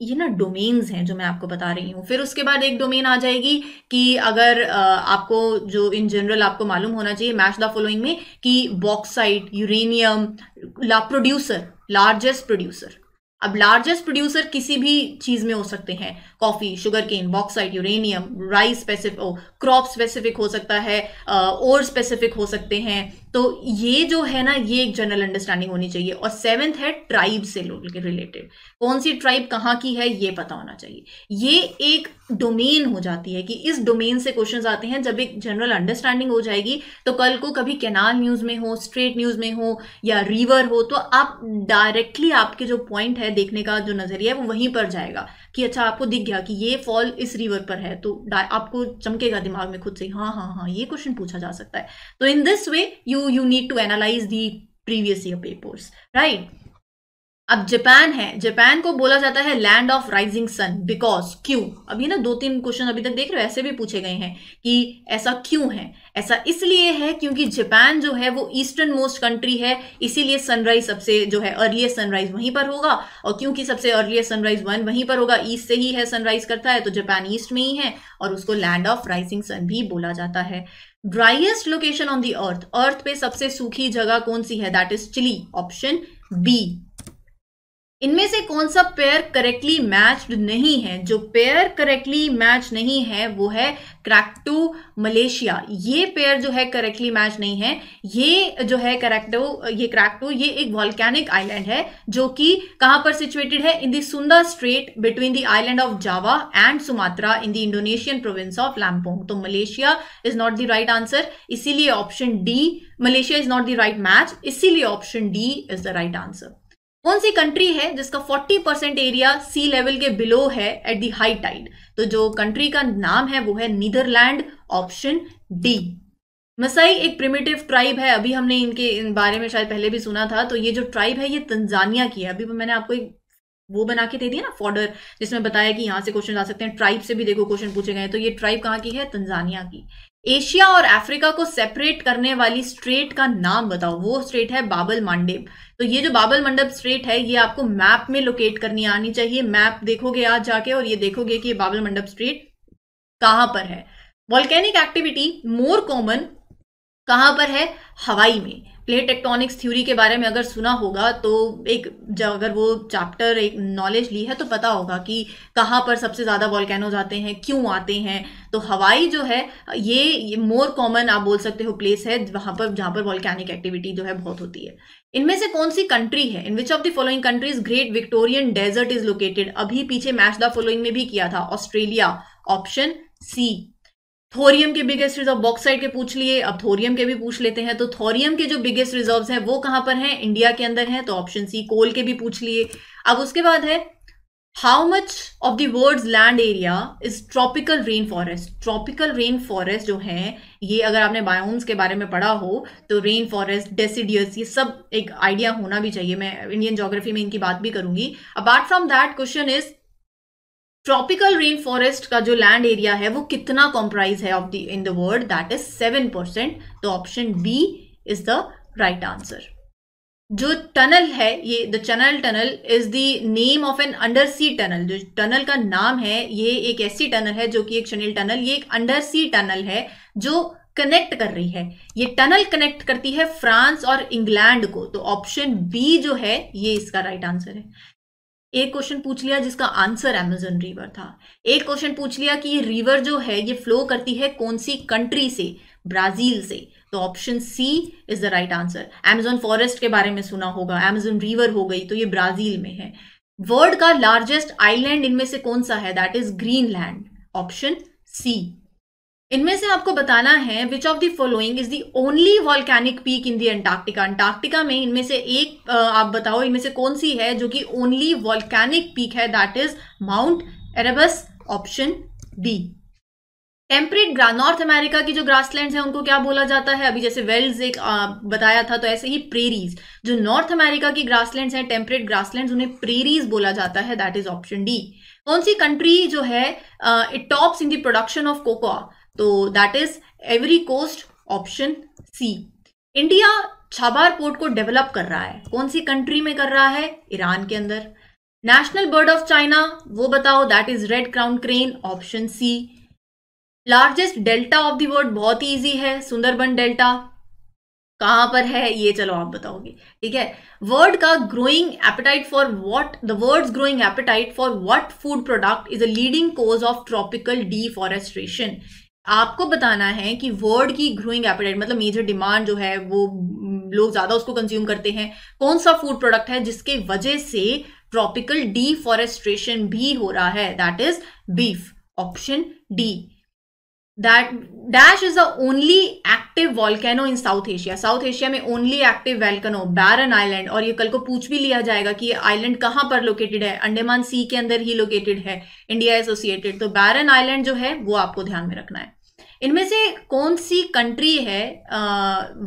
ये ना डोमेन्स हैं जो मैं आपको बता रही हूँ। फिर उसके बाद एक डोमेन आ जाएगी कि अगर आपको जो इन जनरल आपको मालूम होना चाहिए मैच द फॉलोइंग में, कि bauxite, uranium, producer, largest producer. अब लार्जेस्ट प्रोड्यूसर किसी भी चीज में हो सकते हैं, coffee, sugar cane, bauxite, uranium, rice specific, crop specific हो सकता है, और स्पेसिफिक हो सकते हैं। तो ये जो है ना, ये एक जनरल अंडरस्टैंडिंग होनी चाहिए। और सेवेंथ है ट्राइब से रिलेटेड, कौन सी ट्राइब कहाँ की है ये पता होना चाहिए। ये एक डोमेन हो जाती है कि इस डोमेन से क्वेश्चंस आते हैं। जब एक जनरल अंडरस्टैंडिंग हो जाएगी तो कल को कभी कैनाल न्यूज में हो, स्ट्रेट न्यूज में हो, या रिवर हो, तो आप डायरेक्टली आपके जो पॉइंट है देखने का जो नजरिया है वो वहीं पर जाएगा। कि अच्छा आपको दिख गया कि ये फॉल इस रिवर पर है, तो आपको चमकेगा दिमाग में खुद से, हाँ हाँ हाँ ये क्वेश्चन पूछा जा सकता है। तो in this way you need to analyse the previous year papers, right. अब जापान है, जापान को बोला जाता है land of rising sun, because, क्यों। अब ये ना 2-3 क्वेश्चन अभी तक देख रहे हो ऐसे भी पूछे गए हैं कि ऐसा क्यों है। ऐसा इसलिए है क्योंकि जापान जो है वो ईस्टर्न मोस्ट कंट्री है, इसीलिए सनराइज सबसे जो है अर्लीस्ट सनराइज वहीं पर होगा, और क्योंकि सबसे अर्लीस्ट सनराइज वहीं पर होगा, ईस्ट से ही है सनराइज करता है, तो जापान ईस्ट में ही है और उसको लैंड ऑफ राइजिंग सन भी बोला जाता है। Driest location on the earth, earth पे सबसे सूखी जगह कौन सी है, that is Chile, option B. इनमें से कौन सा पेयर करेक्टली मैच्ड नहीं है, जो पेयर करेक्टली मैच नहीं है वो है क्रैक्टो मलेशिया, ये पेयर जो है करेक्टली मैच नहीं है। ये जो है क्रैक्टो ये एक वॉल्केनिक आइलैंड है जो कि कहां पर सिचुएटेड है, in the Sunda strait between the island of Java and Sumatra in the Indonesian province of Lampung. तो Malaysia is not the right answer, इसीलिए option D, Malaysia is not the right match, इसीलिए option D is the right answer. कौन सी country है जिसका 40% area sea level के below है at the high tide, तो जो कंट्री का नाम है वो है नीदरलैंड, ऑप्शन डी। मसाई एक प्रिमिटिव ट्राइब है, अभी हमने इन बारे में शायद पहले भी सुना था। तो ये जो ट्राइब है ये तंजानिया की है, अभी मैंने आपको एक वो बना के दे दिया ना फॉर्डर, जिसमें बताया कि यहां से क्वेश्चन आ सकते हैं, ट्राइब से भी देखो क्वेश्चन पूछे गए। तो ये ट्राइब कहाँ की है, तंजानिया की। एशिया और अफ्रीका को सेपरेट करने वाली स्ट्रेट का नाम बताओ, वो स्ट्रेट है बाबल मंडब। तो ये जो बाबल मंडब स्ट्रेट है ये आपको मैप में लोकेट करनी आनी चाहिए, मैप देखोगे आज जाके और ये देखोगे कि ये बाबल मंडब स्ट्रेट कहां पर है। वॉल्केनिक एक्टिविटी मोर कॉमन कहां पर है, हवाई में। प्लेट टेक्टोनिक्स थ्योरी के बारे में अगर सुना होगा तो अगर वो चैप्टर एक नॉलेज ली है तो पता होगा कि कहाँ पर सबसे ज्यादा वॉल्केनोज आते हैं, क्यों आते हैं। तो हवाई जो है ये मोर कॉमन आप बोल सकते हो प्लेस है वहां पर जहां पर वॉल्केनिक एक्टिविटी जो है बहुत होती है। इनमें से कौन सी कंट्री है, in which of the following countries Great Victorian desert is located, अभी पीछे मैच द फॉलोइंग में भी किया था, ऑस्ट्रेलिया, ऑप्शन सी। थोरियम के बिगेस्ट रिजर्व, बॉक्साइट के पूछ लिए, अब थोरियम के भी पूछ लेते हैं। तो थोरियम के जो बिगेस्ट रिजर्व्स हैं वो कहां पर हैं, इंडिया के अंदर हैं, तो ऑप्शन सी। कोल के भी पूछ लिए। अब उसके बाद है how much of the world's land area is tropical rain forest. Tropical rain forest जो है ये अगर आपने बायोम्स के बारे में पढ़ा हो तो रेन फॉरेस्ट, डेसिडियस, ये सब एक आइडिया होना भी चाहिए। मैं इंडियन ज्योग्राफी में इनकी बात भी करूंगी। Apart from that question is tropical rain forest का जो लैंड एरिया है वो कितना कॉम्प्राइज है of the in the world, that is 7%। तो option B is the right answer. जो टनल है ये the Channel Tunnel is the name of an under sea tunnel, जो टनल का नाम है ये एक ऐसी टनल है जो कि एक चैनल टनल, ये एक अंडर सी टनल है जो कनेक्ट कर रही है। ये टनल कनेक्ट करती है फ्रांस और इंग्लैंड को, तो ऑप्शन बी जो है ये इसका राइट आंसर है। एक क्वेश्चन पूछ लिया जिसका आंसर अमेजन रिवर था। एक क्वेश्चन पूछ लिया कि ये रिवर जो है ये फ्लो करती है कौन सी कंट्री से, ब्राजील से, तो option C is the right answer. Amazon forest के बारे में सुना होगा, अमेजन रिवर हो गई तो ये ब्राजील में है। वर्ल्ड का लार्जेस्ट आइलैंड इनमें से कौन सा है, that is Greenland, option C. इनमें से आपको बताना है which of the following is the only volcanic peak in the Antarctica. Antarctica में इनमें से एक आप बताओ इनमें से कौन सी है जो कि ओनली वॉल्केनिक पीक है, that is Mount Erebus, option B. Temperate North America की जो ग्रासलैंड्स हैं उनको क्या बोला जाता है, अभी जैसे वेल्स एक बताया था तो ऐसे ही प्रेरीज। जो नॉर्थ अमेरिका की ग्रासलैंड्स हैं टेम्परेट ग्रासलैंड्स उन्हें प्रेरीज बोला जाता है, दैट इज ऑप्शन डी। कौन सी कंट्री जो है it tops in the production of cocoa, तो that is Ivory coast, option C. India Chabahar port को डेवलप कर रहा है, कौन सी कंट्री में कर रहा है, ईरान के अंदर। नेशनल बर्ड ऑफ चाइना वो बताओ, that is red crown crane, option C. Largest delta of the world बहुत ही इजी है, सुंदरबन डेल्टा कहां पर है ये चलो आप बताओगे, ठीक है। वर्ल्ड का growing appetite for what, the world's growing appetite for what food product is a leading cause of tropical deforestation. आपको बताना है कि वर्ल्ड की ग्रोइंग एपेटाइट मतलब मेजर डिमांड जो है वो लोग ज्यादा उसको कंज्यूम करते हैं, कौन सा फूड प्रोडक्ट है जिसके वजह से ट्रॉपिकल डीफॉरेस्टेशन भी हो रहा है, that is beef, option D. That dash is the only active volcano in south Asia, south Asia में ओनली एक्टिव वॉल्केनो बैरन आइलैंड। और ये कल को पूछ भी लिया जाएगा कि ये आइलैंड कहां पर लोकेटेड है, अंडमान सी के अंदर ही लोकेटेड है, इंडिया एसोसिएटेड। तो बैरन आइलैंड जो है वो आपको ध्यान में रखना है। इनमें से कौन सी कंट्री है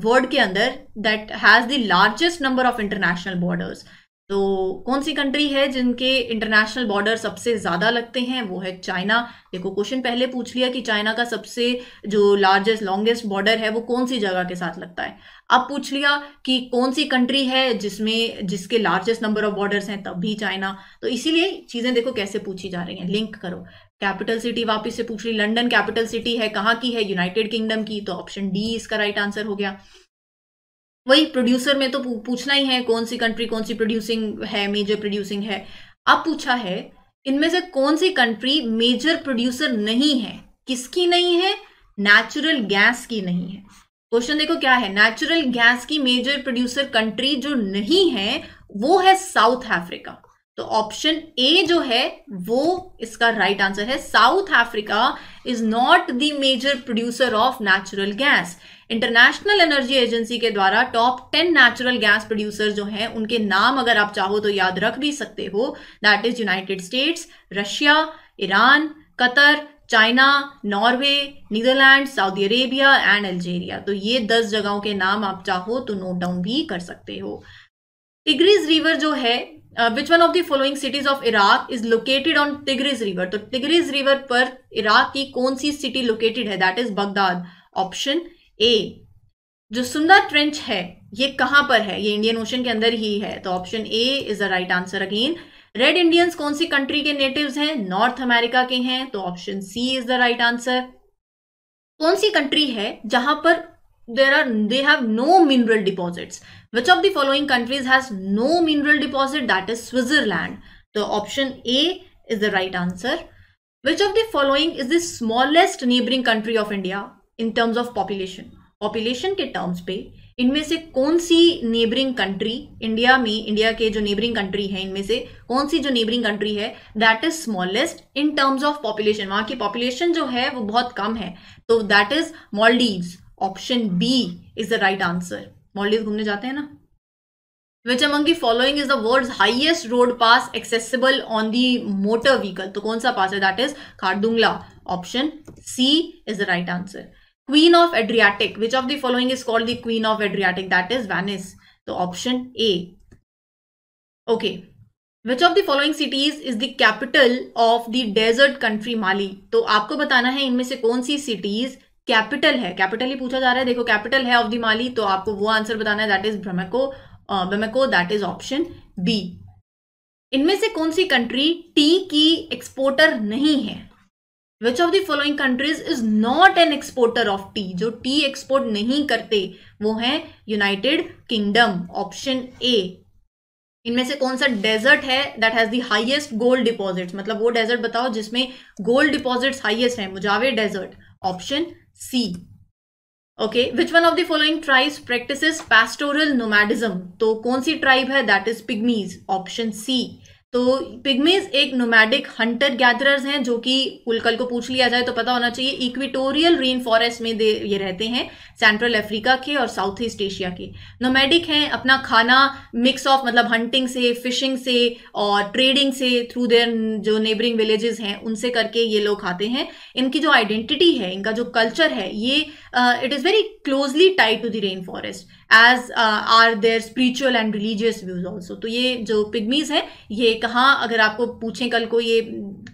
वर्ल्ड के अंदर that has the largest number of international borders? तो कौन सी कंट्री है जिनके इंटरनेशनल बॉर्डर सबसे ज्यादा लगते हैं? वो है चाइना। देखो क्वेश्चन पहले पूछ लिया कि चाइना का सबसे जो लार्जेस्ट लॉन्गेस्ट बॉर्डर है वो कौन सी जगह के साथ लगता है। अब पूछ लिया कि कौन सी कंट्री है जिसके लार्जेस्ट नंबर ऑफ बॉर्डर्स हैं, तब भी चाइना। तो इसीलिए चीजें देखो कैसे पूछी जा रही हैं, लिंक करो। कैपिटल सिटी वापिस से पूछ ली, लंदन कैपिटल सिटी है, कहाँ की है? यूनाइटेड किंगडम की। तो ऑप्शन डी इसका राइट आंसर हो गया। वही प्रोड्यूसर में तो पूछना ही है कौन सी कंट्री कौन सी प्रोड्यूसिंग है, मेजर प्रोड्यूसिंग है। अब पूछा है इनमें से कौन सी कंट्री मेजर प्रोड्यूसर नहीं है? किसकी नहीं है? नेचुरल गैस की नहीं है। क्वेश्चन देखो क्या है, नेचुरल गैस की मेजर प्रोड्यूसर कंट्री जो नहीं है वो है साउथ अफ्रीका। तो ऑप्शन ए जो है वो इसका राइट आंसर है। South Africa is not the major producer of natural gas. International Energy Agency के द्वारा टॉप 10 नेचुरल गैस प्रोड्यूसर जो हैं उनके नाम अगर आप चाहो तो याद रख भी सकते हो। That is United States, Russia, Iran, Qatar, China, Norway, Netherland, Saudi Arabia and Algeria. तो ये 10 जगहों के नाम आप चाहो तो नोट डाउन भी कर सकते हो। टिग्रिस रिवर जो है, which one of the following cities of Iraq is located on tigris river? तो टिग्रिस रिवर पर इराक की कौन सी सिटी लोकेटेड है? That is Baghdad. Option A. जो सुंदर ट्रेंच है ये कहां पर है? ये इंडियन ओशन के अंदर ही है। तो option A is the right answer again. Red Indians कौन सी कंट्री के नेटिव्स हैं? नॉर्थ अमेरिका के हैं। तो option C is the right answer. कौन सी कंट्री है जहां पर they have no mineral deposits? Which of the following countries has no mineral deposit? That is Switzerland. So option A is the right answer. Which of the following is the smallest neighboring country of India in terms of population? Population के terms पे इनमें से कौन सी neighbouring country India में, India के जो neighbouring country है इनमें से कौन सी जो नेबरिंग कंट्री है that is smallest in terms of population? वहां की पॉपुलेशन जो है वो बहुत कम है। तो that is Maldives. Option B is the right answer. Maldive घूमने जाते हैं ना। Which among the following is the world's highest road pass accessible on the motor vehicle? तो कौन सा पास है? That is Khardungla. Option C is the right answer. Queen of Adriatic, which of the following is called the queen of Adriatic? That is Venice. तो option A. Okay, which of the following cities is the capital of the desert country Mali? तो आपको बताना है इनमें से कौन सी cities capital है। कैपिटल ही पूछा जा रहा है। देखो कैपिटल है ऑफ द माली, तो आपको वो आंसर बताना है that is Bamako. That is option B. इनमें से कौन सी कंट्री टी की एक्सपोर्टर नहीं है? Which of the following countries is not an exporter of tea? जो टी एक्सपोर्ट नहीं करते वो है यूनाइटेड किंगडम। Option A. इनमें से कौन सा डेजर्ट है that has the highest gold deposits? मतलब वो डेजर्ट बताओ जिसमें गोल्ड डिपॉजिट्स हाईएस्ट है। Mojave desert. Option C. Okay, which one of the following tribes practices pastoral nomadism? तो कौन सी ट्राइब है? That is pygmies. Option C. तो पिग्मीज एक नोमैडिक हंटर गैदरर्स हैं जो कि कल को पूछ लिया जाए तो पता होना चाहिए। इक्वेटोरियल रेन फॉरेस्ट में ये रहते हैं, सेंट्रल अफ्रीका के और साउथ ईस्ट एशिया के। नोमैडिक हैं, अपना खाना मिक्स ऑफ मतलब हंटिंग से, फिशिंग से और ट्रेडिंग से थ्रू देयर जो नेबरिंग विलेजेस हैं उनसे करके ये लोग खाते हैं। इनकी जो आइडेंटिटी है, इनका जो कल्चर है, ये it is very closely tied to the rain forest as are their spiritual and religious views also. तो ये जो पिग्मीज है ये कहाँ, अगर आपको पूछें कल को ये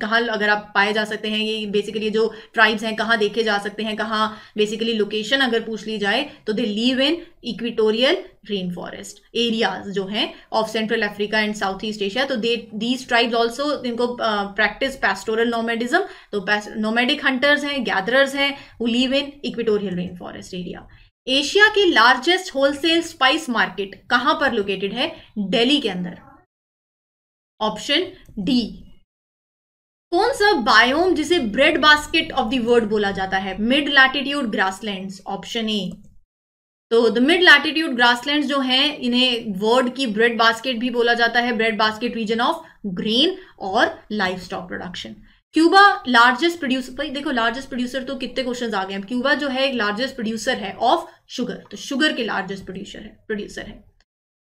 कहाँ अगर आप पाए जा सकते हैं, ये बेसिकली जो ट्राइब्स हैं कहाँ देखे जा सकते हैं, कहाँ बेसिकली लोकेशन अगर पूछ ली जाए तो they live in equatorial rain forest areas जो हैं of central Africa and south east Asia. तो दीज ट्राइब्स ऑल्सो इनको प्रैक्टिस पैस्टोरल नोमैडिज्म। तो नोमैडिक हंटर्स हैं, गैदरर्स हैं who live in equatorial rain forest area. Asia की largest wholesale spice market कहां पर लोकेटेड है? दिल्ली के अंदर। Option D. कौन सा बायोम जिसे bread basket of the world बोला जाता है? Mid latitude grasslands. Option A. तो द मिड लैटिट्यूड ग्रासलैंड्स जो हैं इन्हें वर्ल्ड की ब्रेड बास्केट भी बोला जाता है। Bread basket region of grain और livestock production. Cuba largest producer, भाई देखो लार्जेस्ट प्रोड्यूसर तो कितने क्वेश्चंस आ गए हैं। क्यूबा जो है एक लार्जेस्ट प्रोड्यूसर है ऑफ शुगर, तो शुगर के लार्जेस्ट प्रोड्यूसर है।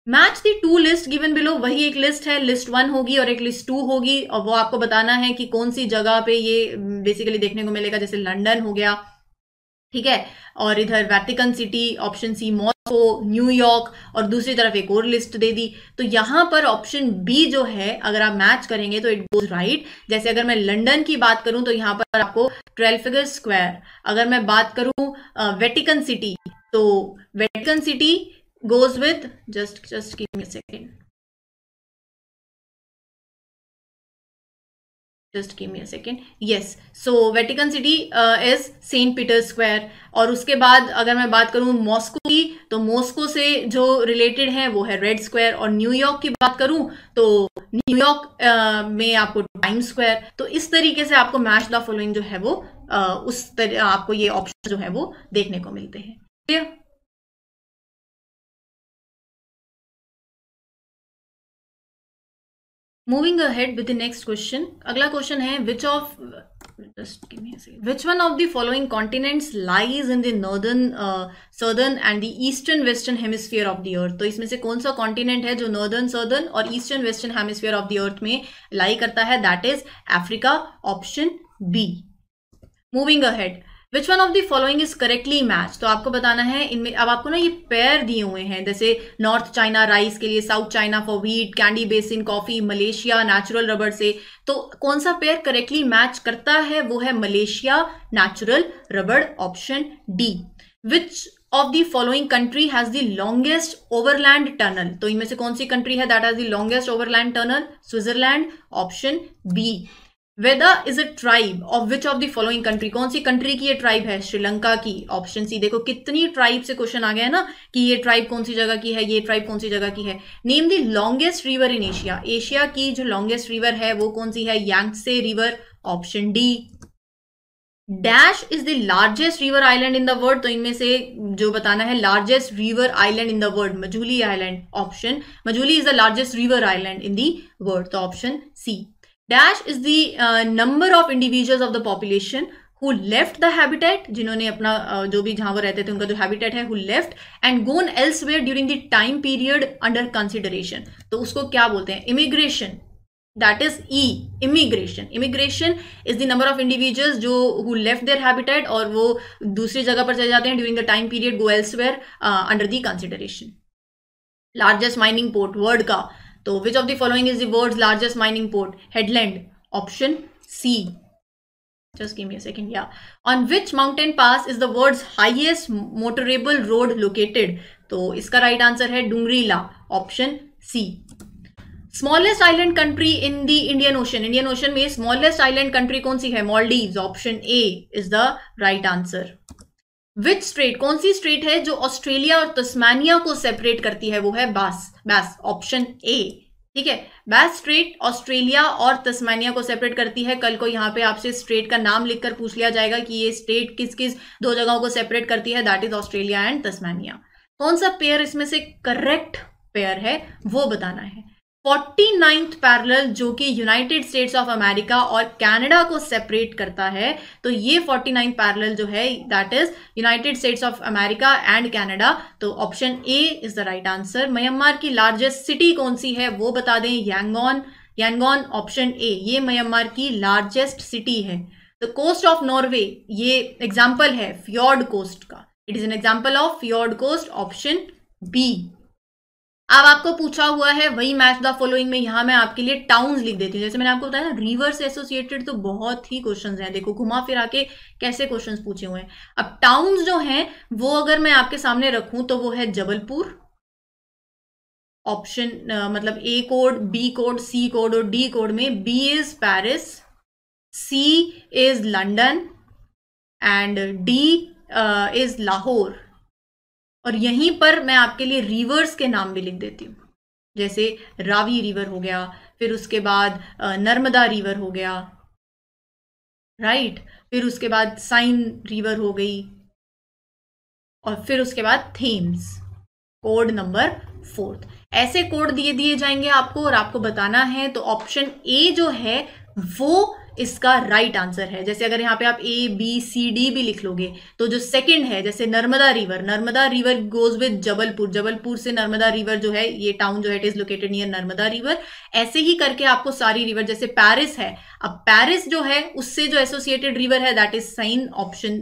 Match the two list given below, वही एक लिस्ट है, लिस्ट 1 होगी और एक लिस्ट 2 होगी, और वो आपको बताना है कि कौन सी जगह पे ये बेसिकली देखने को मिलेगा। जैसे लंदन हो गया, ठीक है, और इधर Vatican City, option C Moscow, न्यूयॉर्क, और दूसरी तरफ एक और लिस्ट दे दी। तो यहां पर ऑप्शन बी जो है अगर आप मैच करेंगे तो इट गोज राइट। जैसे अगर मैं लंदन की बात करूं तो यहां पर आपको ट्राफल्गर स्क्वायर, अगर मैं बात करूं वेटिकन सिटी, तो Vatican city goes with just give me a second, yes, so Vatican City is Saint Peter's Square। और उसके बाद अगर मैं बात करूं मॉस्को की, तो मॉस्को से जो रिलेटेड है वो है रेड स्क्वायर। और न्यूयॉर्क की बात करूं तो न्यूयॉर्क में आपको टाइम स्क्वायर। तो इस तरीके से आपको मैच द फॉलोइंग जो है वो उस तरह आपको ये ऑप्शन जो है वो देखने को मिलते हैं। Clear? Moving ahead with the next question, अगला क्वेश्चन है which one of the following continents lies in the northern southern and the eastern western hemisphere of the earth. तो इसमें से कौन सा कॉन्टिनेंट है जो नॉर्दर्न सदर्न और eastern western hemisphere of the earth में लाई करता है? That is Africa, option B. Moving ahead, which one of the following is correctly match, तो आपको बताना है इनमें। अब आपको ना ये पेयर दिए हुए हैं, जैसे नॉर्थ चाइना राइस के लिए, south China for wheat, candy basin coffee, Malaysia natural rubber से। तो कौन सा पेयर करेक्टली मैच करता है? वो है Malaysia natural rubber, option D. Which of the following country has the longest overland tunnel, तो इनमें से कौन सी कंट्री है that has the longest overland tunnel? Switzerland, option B. Vedda is a tribe of which of the following country, कौन सी country की ये ट्राइब है? श्रीलंका की, ऑप्शन सी। देखो कितनी ट्राइब से क्वेश्चन आ गया है ना कि ये ट्राइब कौन सी जगह की है, ये ट्राइब कौन सी जगह की है। Name the longest river in Asia, Asia की जो लॉन्गेस्ट रिवर है वो कौन सी है? Yangtze river, option D. Dash is the largest river island in the world, तो इनमें से जो बताना है largest river island in the world, Majuli island, option Majuli is the largest river island in the world, तो option C. Dash is the number of individuals of the population who left the habitat, जिन्होंने अपना जो भी जहां वो रहते थे उनका जो habitat है, who left and gone elsewhere during the time period under consideration, तो उसको क्या बोलते हैं? immigration, that is E, immigration। immigration is the number of individuals जो who left their habitat और वो दूसरी जगह पर चले जाते हैं during the time period, go elsewhere under the consideration। largest mining port world का, तो which of the following is the world's largest mining port? Hedland, option C. Just give me a second. या on which mountain pass is the world's highest motorable road located, तो इसका right answer है डुंगरीला, option C. Smallest island country in the Indian ocean, Indian ocean में smallest island country कौन सी है? Maldives, option A is the right answer. Which straight, कौन सी straight है जो ऑस्ट्रेलिया और तस्मानिया को सेपरेट करती है? वो है बास, ऑप्शन ए। ठीक है, बास स्ट्रेट ऑस्ट्रेलिया और तस्मानिया को सेपरेट करती है। कल को यहाँ पे आपसे स्ट्रेट का नाम लिखकर पूछ लिया जाएगा कि ये स्टेट किस किस दो जगहों को सेपरेट करती है, that is Australia and Tasmania. कौन सा पेयर इसमें से करेक्ट पेयर है वो बताना है। 49th पैरेलल जो कि यूनाइटेड स्टेट्स ऑफ अमेरिका और कनाडा को सेपरेट करता है, तो ये 49th पैरेलल जो है that is United States of America and Canada, तो option A is the right answer. Myanmar की लार्जेस्ट सिटी कौन सी है वो बता दें? यांगोन, ऑप्शन ए, ये म्यांमार की लार्जेस्ट सिटी है। द कोस्ट ऑफ नॉर्वे, ये एग्जाम्पल है फ्योर्ड कोस्ट का, it is an example of fjord coast, option B. अब आपको पूछा हुआ है वही मैच द फॉलोइंग में, यहां मैं आपके लिए टाउन्स लिख देती हूँ। जैसे मैंने आपको बताया ना रिवर से एसोसिएटेड तो बहुत ही क्वेश्चंस हैं, देखो घुमा फिरा के कैसे क्वेश्चंस पूछे हुए हैं। अब टाउन्स जो हैं वो अगर मैं आपके सामने रखूं तो वो है जबलपुर, ऑप्शन मतलब A code, B code, C code और डी कोड में B is Paris, C is London and D is Lahore. और यहीं पर मैं आपके लिए रिवर्स के नाम भी लिख देती हूँ, जैसे रावी रिवर हो गया, फिर उसके बाद नर्मदा रिवर हो गया, राइट, फिर उसके बाद साइन रिवर हो गई, और फिर उसके बाद थेम्स, कोड नंबर 4। ऐसे कोड दिए जाएंगे आपको और आपको बताना है। तो ऑप्शन ए जो है वो इसका राइट आंसर है। जैसे अगर यहाँ पे आप A B C D भी लिख लोगे तो जो सेकंड है, जैसे Narmada river goes with Jabalpur, Jabalpur से नर्मदा रिवर जो है, ये टाउन जो है it is located near Narmada river. ऐसे ही करके आपको सारी रिवर, जैसे पेरिस है, अब पेरिस जो है उससे जो एसोसिएटेड रिवर है that is sine option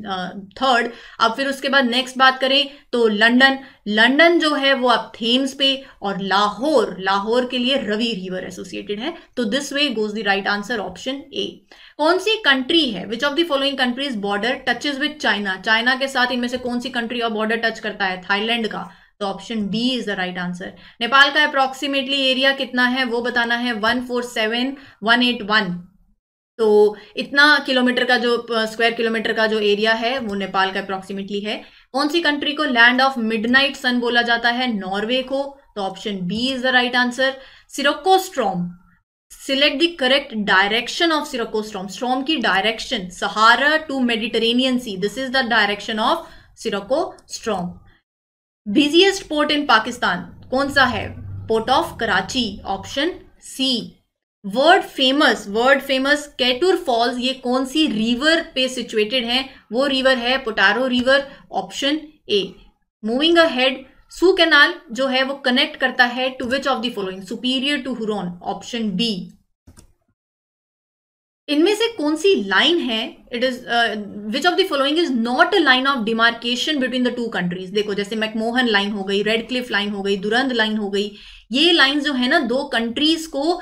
third. अब फिर उसके बाद नेक्स्ट बात करें तो लंदन जो है वो आप थेम्स पे, और लाहौर के लिए रवि रिवर एसोसिएटेड है। तो this way goes the right answer option A. कौन सी कंट्री है, which of the following countries border touches with China के साथ इनमें से कौन सी कंट्री और बॉर्डर टच करता है, थाईलैंड का। तो option B is the right answer. Nepal का अप्रोक्सीमेटली एरिया कितना है वो बताना है, 147181। तो इतना किलोमीटर का जो स्क्वायर किलोमीटर का जो एरिया है वो नेपाल का अप्रोक्सीमेटली है। कौन सी कंट्री को लैंड ऑफ मिडनाइट सन बोला जाता है, नॉर्वे को। तो option B is the right answer. Sirocco storm, select the correct direction of sirocco storm. Storm की direction Sahara to Mediterranean sea, this is the direction of sirocco storm. Busiest port in Pakistan कौन सा है, port of Karachi, option C. World famous Kaieteur falls ये कौन सी river पे situated है, वो रिवर है Potaro river, option A. Moving ahead, Soo canal जो है वो कनेक्ट करता है to which of the following, Superior to Huron, option B. इनमें से कौन सी लाइन है, it is which of the following is not a line of demarcation between the two countries. देखो जैसे मैकमोहन लाइन हो गई, रेड क्लिफ लाइन हो गई, दुरंद लाइन हो गई, ये लाइन जो है ना दो कंट्रीज को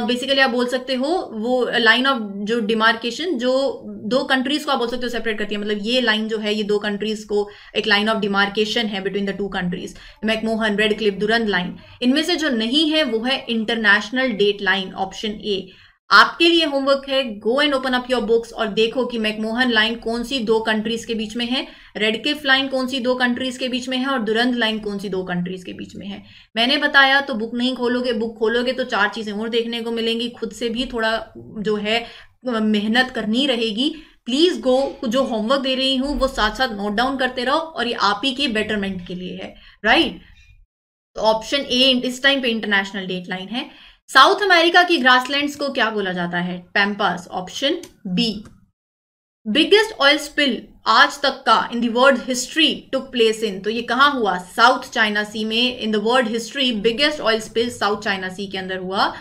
बेसिकली आप बोल सकते हो वो लाइन ऑफ जो डिमार्केशन जो दो कंट्रीज को आप बोल सकते हो सेपरेट करती है। मतलब ये लाइन जो है ये दो कंट्रीज को एक लाइन ऑफ डिमार्केशन है between the two countries, McMahon, Radcliffe, Durand line. इनमें से जो नहीं है वो है International date Line, option A. आपके लिए होमवर्क है, go and open up your books और देखो कि मैकमोहन लाइन कौन सी दो कंट्रीज के बीच में है, रेड क्लिफ लाइन कौन सी दो कंट्रीज के बीच में है, और दुरंद लाइन कौन सी दो कंट्रीज के बीच में है। मैंने बताया तो बुक नहीं खोलोगे, बुक खोलोगे तो चार चीजें और देखने को मिलेंगी। खुद से भी थोड़ा जो है मेहनत करनी रहेगी। प्लीज गो, जो होमवर्क दे रही हूं वो साथ साथ नोट डाउन करते रहो और ये आप ही के बेटरमेंट के लिए है, राइट। तो ऑप्शन ए इस टाइम पे इंटरनेशनल डेट लाइन है। साउथ अमेरिका की ग्रासलैंड्स को क्या बोला जाता है, pampas, option B. Biggest oil spill आज तक का in the world history took place in, तो ये कहां हुआ, साउथ चाइना सी में। In the world history biggest oil spill south China sea के अंदर हुआ।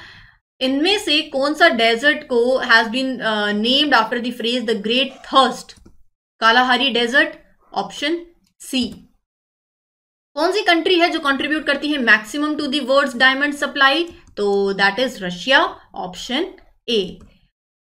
इनमें से कौन सा डेजर्ट को has been named after the phrase the great thirst, Kalahari desert, option C. कौन सी कंट्री है जो कंट्रीब्यूट करती है maximum to the world's diamond supply, तो that is Russia, option A.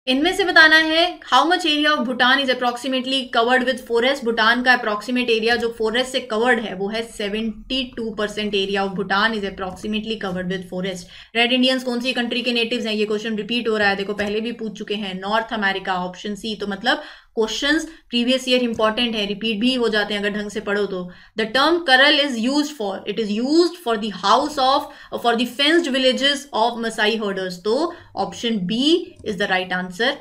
इनमें से बताना है how much area of Bhutan is approximately covered with forest. Bhutan का अप्रोक्सीमेट एरिया जो फॉरेस्ट से कवर्ड है वो है 72% area of Bhutan is approximately covered with forest. Red Indians कौन सी कंट्री के नेटिव्स हैं, ये क्वेश्चन रिपीट हो रहा है, देखो पहले भी पूछ चुके हैं, नॉर्थ अमेरिका, ऑप्शन सी। तो मतलब क्वेश्चंस प्रीवियस ईयर इंपॉर्टेंट है, रिपीट भी हो जाते हैं अगर ढंग से पढ़ो तो। The term kraal is used for, it is used for the house of, for the fenced villages of Maasai herders, तो option B is the right answer.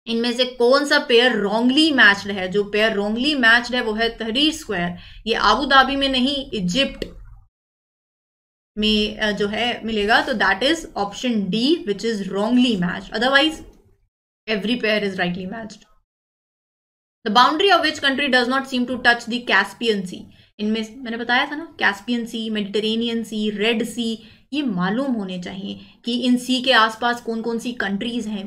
इनमें से कौन सा पेयर रॉन्गली मैच्ड है, जो पेयर रॉन्गली मैच्ड है वो है तहरीर स्क्वायर। ये आबू धाबी में नहीं, इजिप्ट में जो है मिलेगा, तो that is option D which is wrongly matched, otherwise every pair is rightly matched. The boundary of which country does not seem to touch the Caspian Sea? इनमें मैंने बताया था ना, कैस्पियन सी, मेडिटेरेनियन सी, रेड सी, ये मालूम होने चाहिए कि इन सी के आसपास कौन कौन सी कंट्रीज हैं।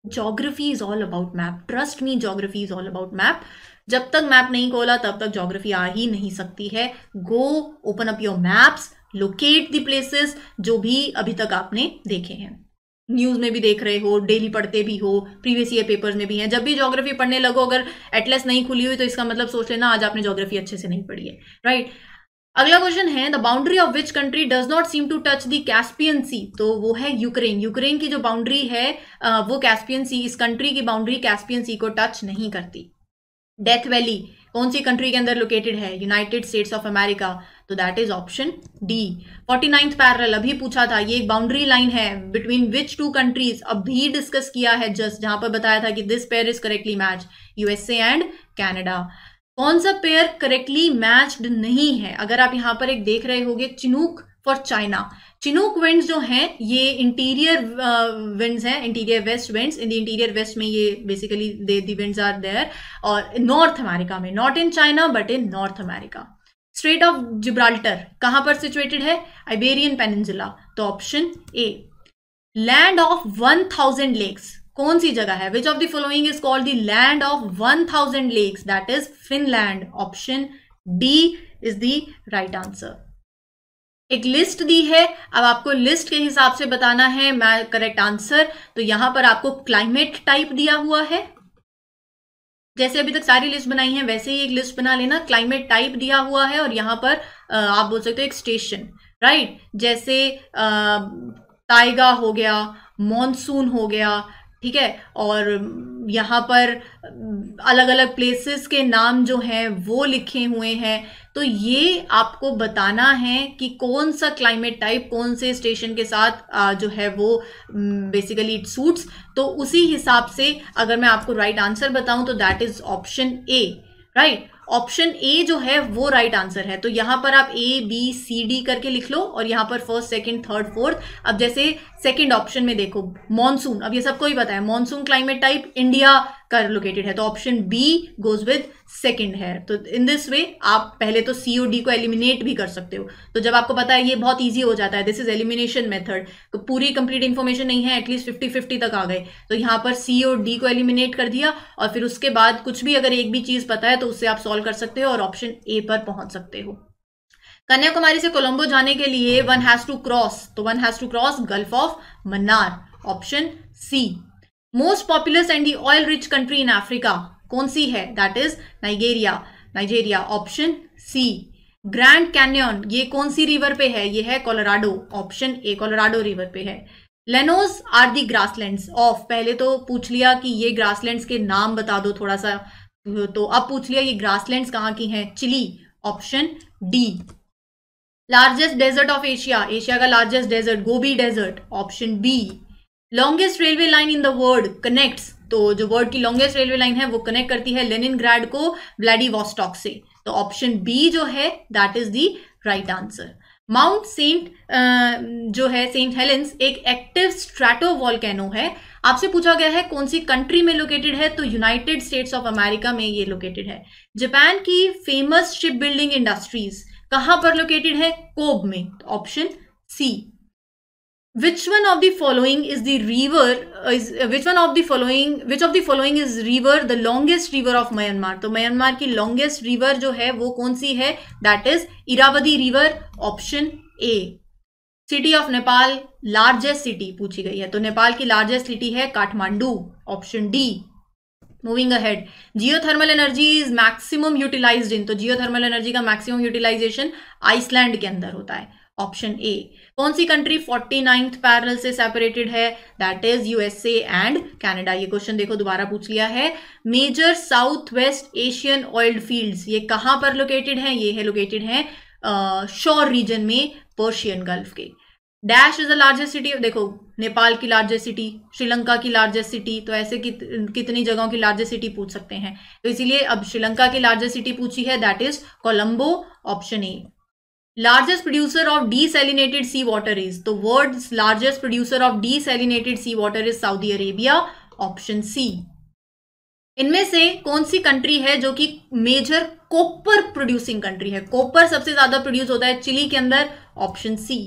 Geography is all about map, trust me, geography is all about map. जब तक मैप नहीं खोला तब तक ज्योग्राफी आ ही नहीं सकती है। Go open up your maps, locate the places जो भी अभी तक आपने देखे हैं, न्यूज में भी देख रहे हो, डेली पढ़ते भी हो, प्रीवियस ईयर पेपर्स में भी हैं। जब भी ज्योग्राफी पढ़ने लगो अगर एटलस नहीं खुली हुई तो इसका मतलब सोच लेना आज आपने ज्योग्राफी अच्छे से नहीं पढ़ी है, राइट। अगला क्वेश्चन है the boundary of which country does not seem to touch the Caspian sea, तो वो है यूक्रेन। यूक्रेन की जो बाउंड्री है वो कैस्पियन सी, इस कंट्री की बाउंड्री कैस्पियन सी को टच नहीं करती। डेथ वैली कौन सी कंट्री के अंदर लोकेटेड है, यूनाइटेड स्टेट्स ऑफ अमेरिका, तो that is option D. 49th parallel अभी पूछा था, ये एक बाउंड्री लाइन है बिटवीन विच टू कंट्रीज, अभी डिस्कस किया है जस्ट, जहां पर बताया था कि this pair is correctly match, USA and Canada. कौन सा पेयर करेक्टली मैच्ड नहीं है, अगर आप यहां पर एक देख रहे होगे Chinook for China. Chinook winds जो हैं ये इंटीरियर विंड्स हैं, interior west winds. In the interior west में ये basically the winds are there, और नॉर्थ अमेरिका में, not in China but in North America. Strait of Gibraltar कहां पर सिचुएटेड है? आइबेरियन पेनिनसुला, तो option A. Land of 1000 lakes कौन सी जगह है? Which of the following is called the land of 1000 lakes? That is Finland, option D is the right answer. एक list दी है, अब आपको लिस्ट के हिसाब से बताना है मैं करेक्ट आंसर। तो यहां पर आपको क्लाइमेट टाइप दिया हुआ है, जैसे अभी तक सारी लिस्ट बनाई है वैसे ही एक लिस्ट बना लेना। क्लाइमेट टाइप दिया हुआ है और यहाँ पर आप बोल सकते हो एक स्टेशन, राइट? जैसे ताइगा हो गया, मॉनसून हो गया, ठीक है, और यहाँ पर अलग अलग प्लेसेस के नाम जो हैं वो लिखे हुए हैं। तो ये आपको बताना है कि कौन सा क्लाइमेट टाइप कौन से स्टेशन के साथ जो है वो बेसिकली इट सूट्स। तो उसी हिसाब से अगर मैं आपको राइट आंसर बताऊं तो that is option A, right? Option A जो है वो राइट आंसर है। तो यहां पर आप ए बी सी डी करके लिख लो और यहां पर फर्स्ट सेकंड थर्ड फोर्थ। अब जैसे सेकंड ऑप्शन में देखो मॉनसून, अब ये सबको ही पता है मॉनसून क्लाइमेट टाइप इंडिया का लोकेटेड है, तो option B goes with second है। तो इन दिस वे आप पहले तो सी और डी को एलिमिनेट भी कर सकते हो। तो जब आपको पता है ये बहुत ईजी हो जाता है, दिस इज एलिमिनेशन मेथड। तो पूरी कंप्लीट इंफॉर्मेशन नहीं है, एटलीस्ट 50-50 तक आ गए, तो यहाँ पर सी और डी को एलिमिनेट कर दिया और फिर उसके बाद कुछ भी अगर एक भी चीज पता है तो उससे आप सॉल्व कर सकते हो और ऑप्शन ए पर पहुंच सकते हो। कन्याकुमारी से कोलंबो जाने के लिए वन हैज टू क्रॉस, तो one has to cross Gulf of Mannar, option C. Most populous and the oil rich country in Africa कौन सी है? That is Nigeria, option C. Grand Canyon ये कौन सी रिवर पे है? ये है Colorado, option A, Colorado river पे है। Llanos are the grasslands of, पहले तो पूछ लिया कि ये ग्रासलैंड्स के नाम बता दो थोड़ा सा, तो अब पूछ लिया ये ग्रासलैंड्स कहाँ की हैं? Chile, option D. Largest desert of Asia, Asia का largest desert Gobi desert, option B. Longest railway line in the world connects, तो जो वर्ल्ड की लॉन्गेस्ट रेलवे लाइन है वो कनेक्ट करती है लेनिनग्राड को व्लादिवोस्टॉक से, तो ऑप्शन बी जो है that is the right answer. Mount Saint जो है सेंट हेलेंस एक एक्टिव स्ट्रैटो वॉल्केनो है। आपसे पूछा गया है कौन सी कंट्री में लोकेटेड है, तो यूनाइटेड स्टेट्स ऑफ अमेरिका में ये लोकेटेड है। जापान की फेमस शिप बिल्डिंग इंडस्ट्रीज कहां पर लोकेटेड है? कोब में, option C. Which of the following is river the longest river of Myanmar? तो म्यांमार की लॉन्गेस्ट रिवर जो है वो कौन सी है? That is Irrawaddy river, option A. City of Nepal largest city पूछी गई है, तो नेपाल की लार्जेस्ट सिटी है Kathmandu, option D. Moving ahead, geothermal energy is maximum utilized in, तो जियोथर्मल एनर्जी का मैक्सिमम यूटिलाइजेशन आइसलैंड के अंदर होता है, ऑप्शन ए। कौन सी कंट्री 49th पैरेलल से सेपरेटेड है? That is USA and Canada. ये क्वेश्चन देखो दोबारा पूछ लिया है। Major south west Asian oil fields ये कहां पर लोकेटेड है? ये है लोकेटेड है शोर रीजन में, पर्शियन गल्फ के। Dash is the largest city, देखो नेपाल की लार्जेस्ट सिटी, श्रीलंका की लार्जेस्ट सिटी, तो ऐसे कितनी जगहों की लार्जेस्ट सिटी पूछ सकते हैं, तो इसीलिए अब श्रीलंका की लार्जेस्ट सिटी पूछी है, that is Colombo, option A. Largest producer of desalinated sea water is, तो world's largest producer of desalinated sea water is Saudi Arabia, option C. इनमें से कौन सी कंट्री है जो कि मेजर कॉपर प्रोड्यूसिंग कंट्री है? कॉपर सबसे ज्यादा प्रोड्यूस होता है चिली के अंदर, ऑप्शन सी।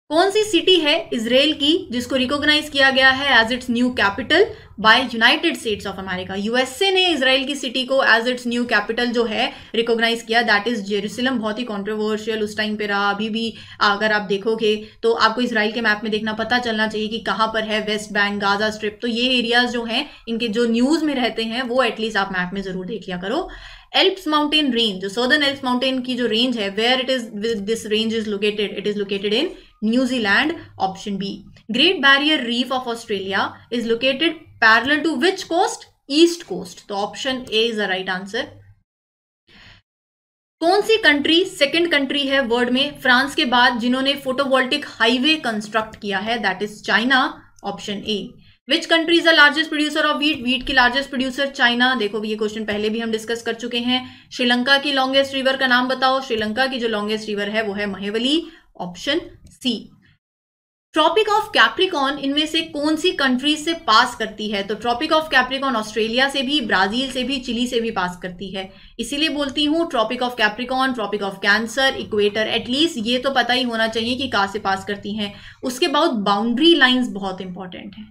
कौन सी सिटी है इजराइल की जिसको रिकॉग्नाइज किया गया है as its new capital by United States of America? USA ने इजराइल की सिटी को एज इट्स न्यू कैपिटल जो है रिकॉग्नाइज किया, दैट इज जेरूसलम। बहुत ही कंट्रोवर्शियल उस टाइम पे रहा, अभी भी अगर आप देखोगे तो आपको इजराइल के मैप में देखना पता चलना चाहिए कि कहाँ पर है वेस्ट बैंक, गाजा स्ट्रिप, तो ये एरियाज जो हैं इनके जो न्यूज में रहते हैं वो एटलीस्ट आप मैप में जरूर देख लिया करो। एल्प्स माउंटेन रेंज, जो सर्दर्न एल्प्स माउंटेन की जो रेंज है, where it is this range is located? It is located in New Zealand, option B. Great barrier reef of Australia is located parallel to which coast? East coast, तो option A is the right answer. कौन सी country second country है world में France के बाद जिन्होंने photovoltaic highway construct किया है? That is China, option A. Which country is the largest producer of wheat? Wheat की लार्जेस्ट प्रोड्यूसर चाइना। देखो ये क्वेश्चन पहले भी हम डिस्कस कर चुके हैं। श्रीलंका की लॉन्गेस्ट रिवर का नाम बताओ? श्रीलंका की जो लॉन्गेस्ट रिवर है वो है Mahaweli, option C. Tropic of Capricorn इनमें से कौन सी कंट्रीज से पास करती है? तो ट्रॉपिक ऑफ कैप्रिकॉर्न ऑस्ट्रेलिया से भी, ब्राजील से भी, चिली से भी पास करती है। इसीलिए बोलती हूँ Tropic of Capricorn, Tropic of Cancer, equator, at least ये तो पता ही होना चाहिए कि कहाँ से पास करती हैं। उसके बाद बाउंड्री लाइंस बहुत इंपॉर्टेंट है,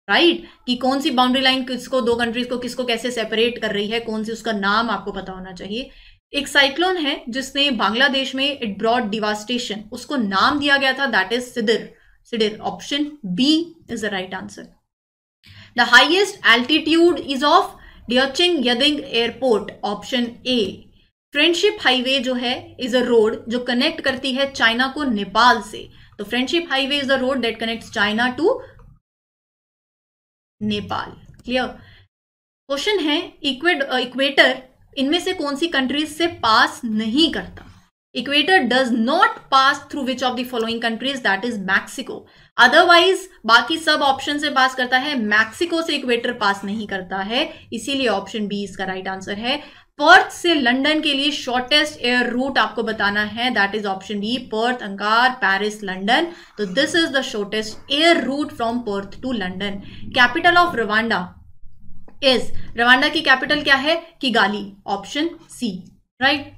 राइट, कि कौन सी बाउंड्री लाइन किसको, दो कंट्रीज को किसको कैसे सेपरेट कर रही है, कौन सी, उसका नाम आपको पता होना चाहिए। एक साइक्लोन है जिसने बांग्लादेश में इट ब्रॉट डिवास्टेशन, उसको नाम दिया गया था, दैट इज Sidr. Sidr, option B is the right answer. The highest altitude is of Daocheng Yading airport, option A. Friendship highway जो है इज अ रोड जो कनेक्ट करती है चाइना को नेपाल से। तो friendship highway is the road that connects China to Nepal. Clear? Question है equator इनमें से कौन सी कंट्रीज से पास नहीं करता? Equator does not pass through which of the following countries, that is Mexico. Otherwise बाकी सब ऑप्शन से पास करता है, मैक्सिको से इक्वेटर पास नहीं करता है, इसीलिए ऑप्शन बी इसका राइट आंसर है। पर्थ से लंदन के लिए शॉर्टेस्ट एयर रूट आपको बताना है, that is option B, Perth, Ankara, Paris, London. तो this is the shortest air route from Perth to London. Capital of Rwanda is, Rwanda की कैपिटल क्या है? Kigali, option C, right.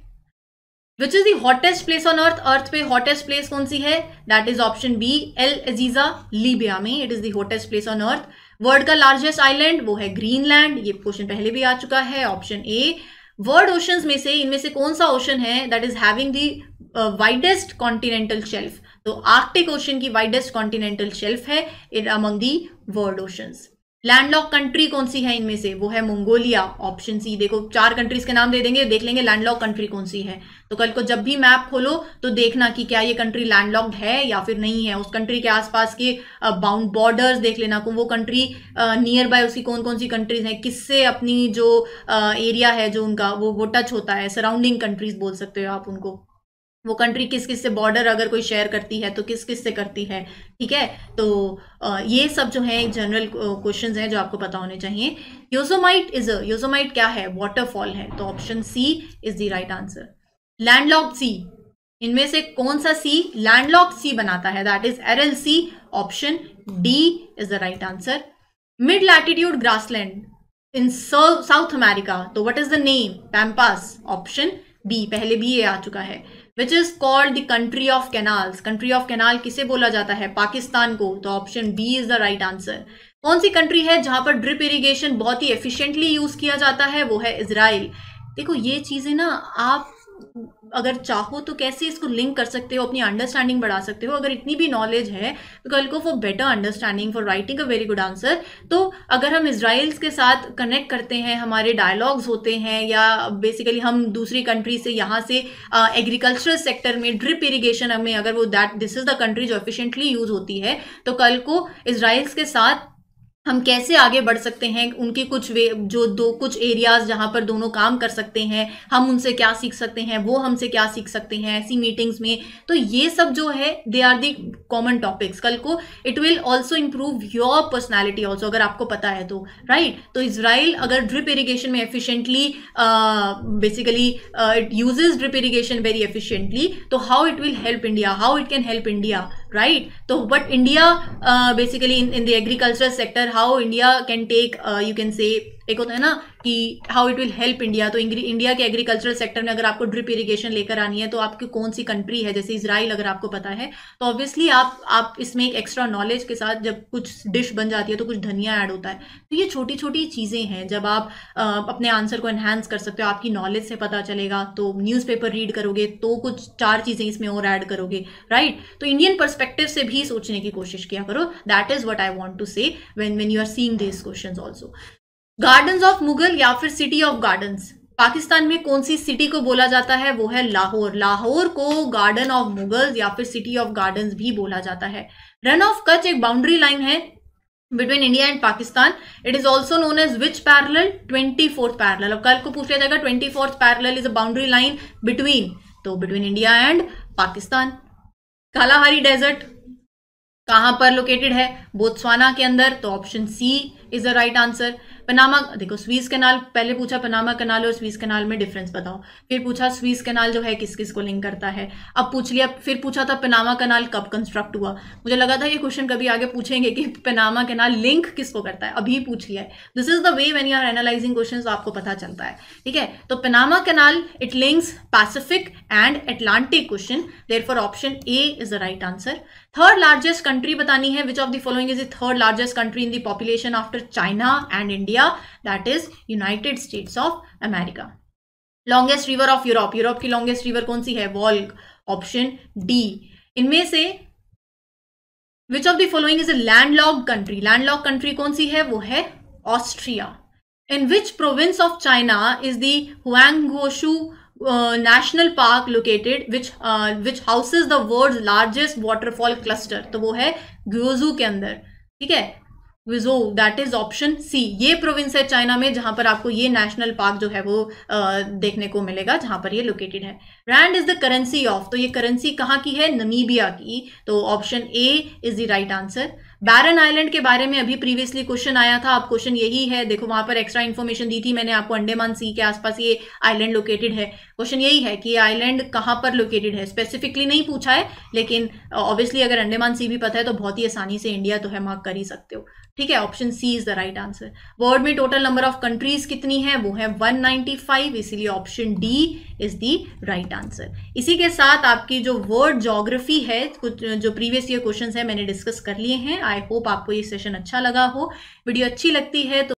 Which is the hottest place on earth, earth पे hottest place कौन सी है? That is option B, L Aziza, Libya में it is the hottest place on earth. World का largest island वो है Greenland, ये question पहले भी आ चुका है, ऑप्शन ए। वर्ल्ड ओशंस में से इनमें से कौन सा ओशन है that is having the widest continental shelf? तो आर्कटिक ओशन की वाइडेस्ट कॉन्टिनेंटल शेल्फ है in among the world oceans. Landlock country कौन सी है इनमें से? वो है मंगोलिया, ऑप्शन सी। देखो 4 कंट्रीज के नाम दे देंगे, देख लेंगे लैंडलॉक कंट्री कौन सी है। तो कल को जब भी मैप खोलो तो देखना कि क्या ये कंट्री लैंडलॉक्ड है या फिर नहीं है। उस कंट्री के आसपास के बाउंड बॉर्डर्स देख लेना, वो कंट्री नियर बाय उसकी कौन कौन सी कंट्रीज हैं, किससे अपनी जो एरिया है जो उनका वो टच होता है, सराउंडिंग कंट्रीज बोल सकते हो आप उनको। वो कंट्री किस किस से बॉर्डर अगर कोई शेयर करती है तो किस किस से करती है, ठीक है। तो ये सब जो है जनरल क्वेश्चंस हैं जो आपको पता होने चाहिए। योजोमाइट योजोमाइट क्या है? वाटरफॉल है, तो option C is the right answer. Landlocked sea, इनमें से कौन सा सी लैंडलॉक्ड सी बनाता है? That is Aral sea, option D is the right answer. Mid latitude grassland in south America, तो what is the name? Pampas, option B, पहले भी ये आ चुका है। Which is called the country of canals, country of canal किसे बोला जाता है? पाकिस्तान को, तो option B is the right answer. कौन सी कंट्री है जहां पर ड्रिप इरिगेशन बहुत ही एफिशिएंटली यूज किया जाता है? वो है इजराइल। देखो ये चीजें ना आप अगर चाहो तो कैसे इसको लिंक कर सकते हो, अपनी अंडरस्टैंडिंग बढ़ा सकते हो। अगर इतनी भी नॉलेज है तो कल को for better understanding, for writing a very good answer, तो अगर हम इजराइल्स के साथ कनेक्ट करते हैं, हमारे डायलॉग्स होते हैं, या बेसिकली हम दूसरी कंट्री से यहाँ से एग्रीकल्चरल सेक्टर में ड्रिप इरिगेशन हमें अगर वो दिस इज द कंट्री जो एफिशिएंटली यूज होती है, तो कल को इजराइल्स के साथ हम कैसे आगे बढ़ सकते हैं, उनके कुछ कुछ एरियाज जहां पर दोनों काम कर सकते हैं, हम उनसे क्या सीख सकते हैं, वो हमसे क्या सीख सकते हैं ऐसी मीटिंग्स में। तो ये सब जो है they are the common topics. कल को it will also improve your personality also, अगर आपको पता है तो, राइट। तो इजराइल अगर ड्रिप इरिगेशन में efficiently basically it uses drip irrigation very efficiently, तो how it will help India, how it can help India, right. तो but India basically in the agriculture sector, how India can take, you can say, एक होता है ना कि how it will help India. तो India के agricultural sector में अगर आपको ड्रिप इरिगेशन लेकर आनी है तो आपकी कौन सी कंट्री है, जैसे इजराइल अगर आपको पता है तो ऑब्वियसली आप इसमें एक एक्स्ट्रा नॉलेज के साथ जब कुछ डिश बन जाती है तो कुछ धनिया ऐड होता है। तो ये छोटी छोटी चीज़ें हैं, जब आप अपने आंसर को एनहांस कर सकते हो, आपकी नॉलेज से पता चलेगा। तो न्यूज़पेपर रीड करोगे तो कुछ 4 चीज़ें इसमें और ऐड करोगे, राइट। तो इंडियन पर्सपेक्टिव से भी सोचने की कोशिश किया करो, that is what I want to say when you are seeing this questions also. Gardens of Mughal या फिर सिटी ऑफ गार्डन्स, पाकिस्तान में कौन सी सिटी को बोला जाता है? वो है लाहौर। लाहौर को गार्डन ऑफ मुगल्स या फिर सिटी ऑफ गार्डन्स भी बोला जाता है। रन ऑफ कच्छ एक बाउंड्री लाइन है between India and Pakistan. It is also known as which parallel? 24th parallel. अब कल को पूछ लिया जाएगा 24th parallel is a boundary line between, तो between India and Pakistan. Kalahari desert कहां पर लोकेटेड है? बोत्सवाना के अंदर, तो option C is the right answer. Panama, देखो स्वीज कैनाल पहले पूछा, पनामा कैनाल और स्वीज कैनाल में डिफरेंस बताओ, फिर पूछा स्वीज कैनाल जो है किस किस को लिंक करता है, अब पूछ लिया, फिर पूछा था पनामा कैनाल कब कंस्ट्रक्ट हुआ। मुझे लगा था ये क्वेश्चन कभी आगे पूछेंगे कि पनामा कैनाल लिंक किसको करता है, अभी पूछ लिया है। This is the way when you are analysing questions, आपको पता चलता है, ठीक है। तो Panama canal it links Pacific and Atlantic ocean, therefore option A is the right answer. Third largest country बतानी है, which of the following is the third largest country in the population after China and India, that is United States of America. Longest river of Europe, Europe की longest river कौन सी है, Volga, option D. इनमें से which of the following is a landlocked country, landlocked country कौन सी है, वो है Austria. In which province of China is the Huangguoshu national park located, which houses the world's largest waterfall cluster, तो वो है ग्योजू के अंदर, ठीक है, Guizhou, that is option C. ये प्रोविंस है चाइना में जहां पर आपको ये नेशनल पार्क जो है वो देखने को मिलेगा, जहां पर ये लोकेटेड है। Rand is the currency of, तो ये करेंसी कहाँ की है, नमीबिया की, तो option A is the right answer. Barren Island के बारे में अभी प्रीवियसली क्वेश्चन आया था, अब क्वेश्चन यही है, देखो वहां पर एक्स्ट्रा इन्फॉर्मेशन दी थी मैंने आपको, अंडमान सी के आसपास ये आइलैंड लोकेटेड है। क्वेश्चन यही है कि ये आइलैंड कहाँ पर लोकेटेड है, स्पेसिफिकली नहीं पूछा है, लेकिन ऑब्वियसली अगर अंडमान सी भी पता है तो बहुत ही आसानी से इंडिया तो है मार्क कर ही सकते हो, ठीक है। Option C is the right answer. World में टोटल नंबर ऑफ कंट्रीज कितनी है, वो है 195, इसीलिए option D is the right answer. इसी के साथ आपकी जो वर्ल्ड ज्योग्राफी है, कुछ जो प्रीवियस ईयर क्वेश्चंस है मैंने डिस्कस कर लिए हैं। आई होप आपको ये सेशन अच्छा लगा हो। वीडियो अच्छी लगती है तो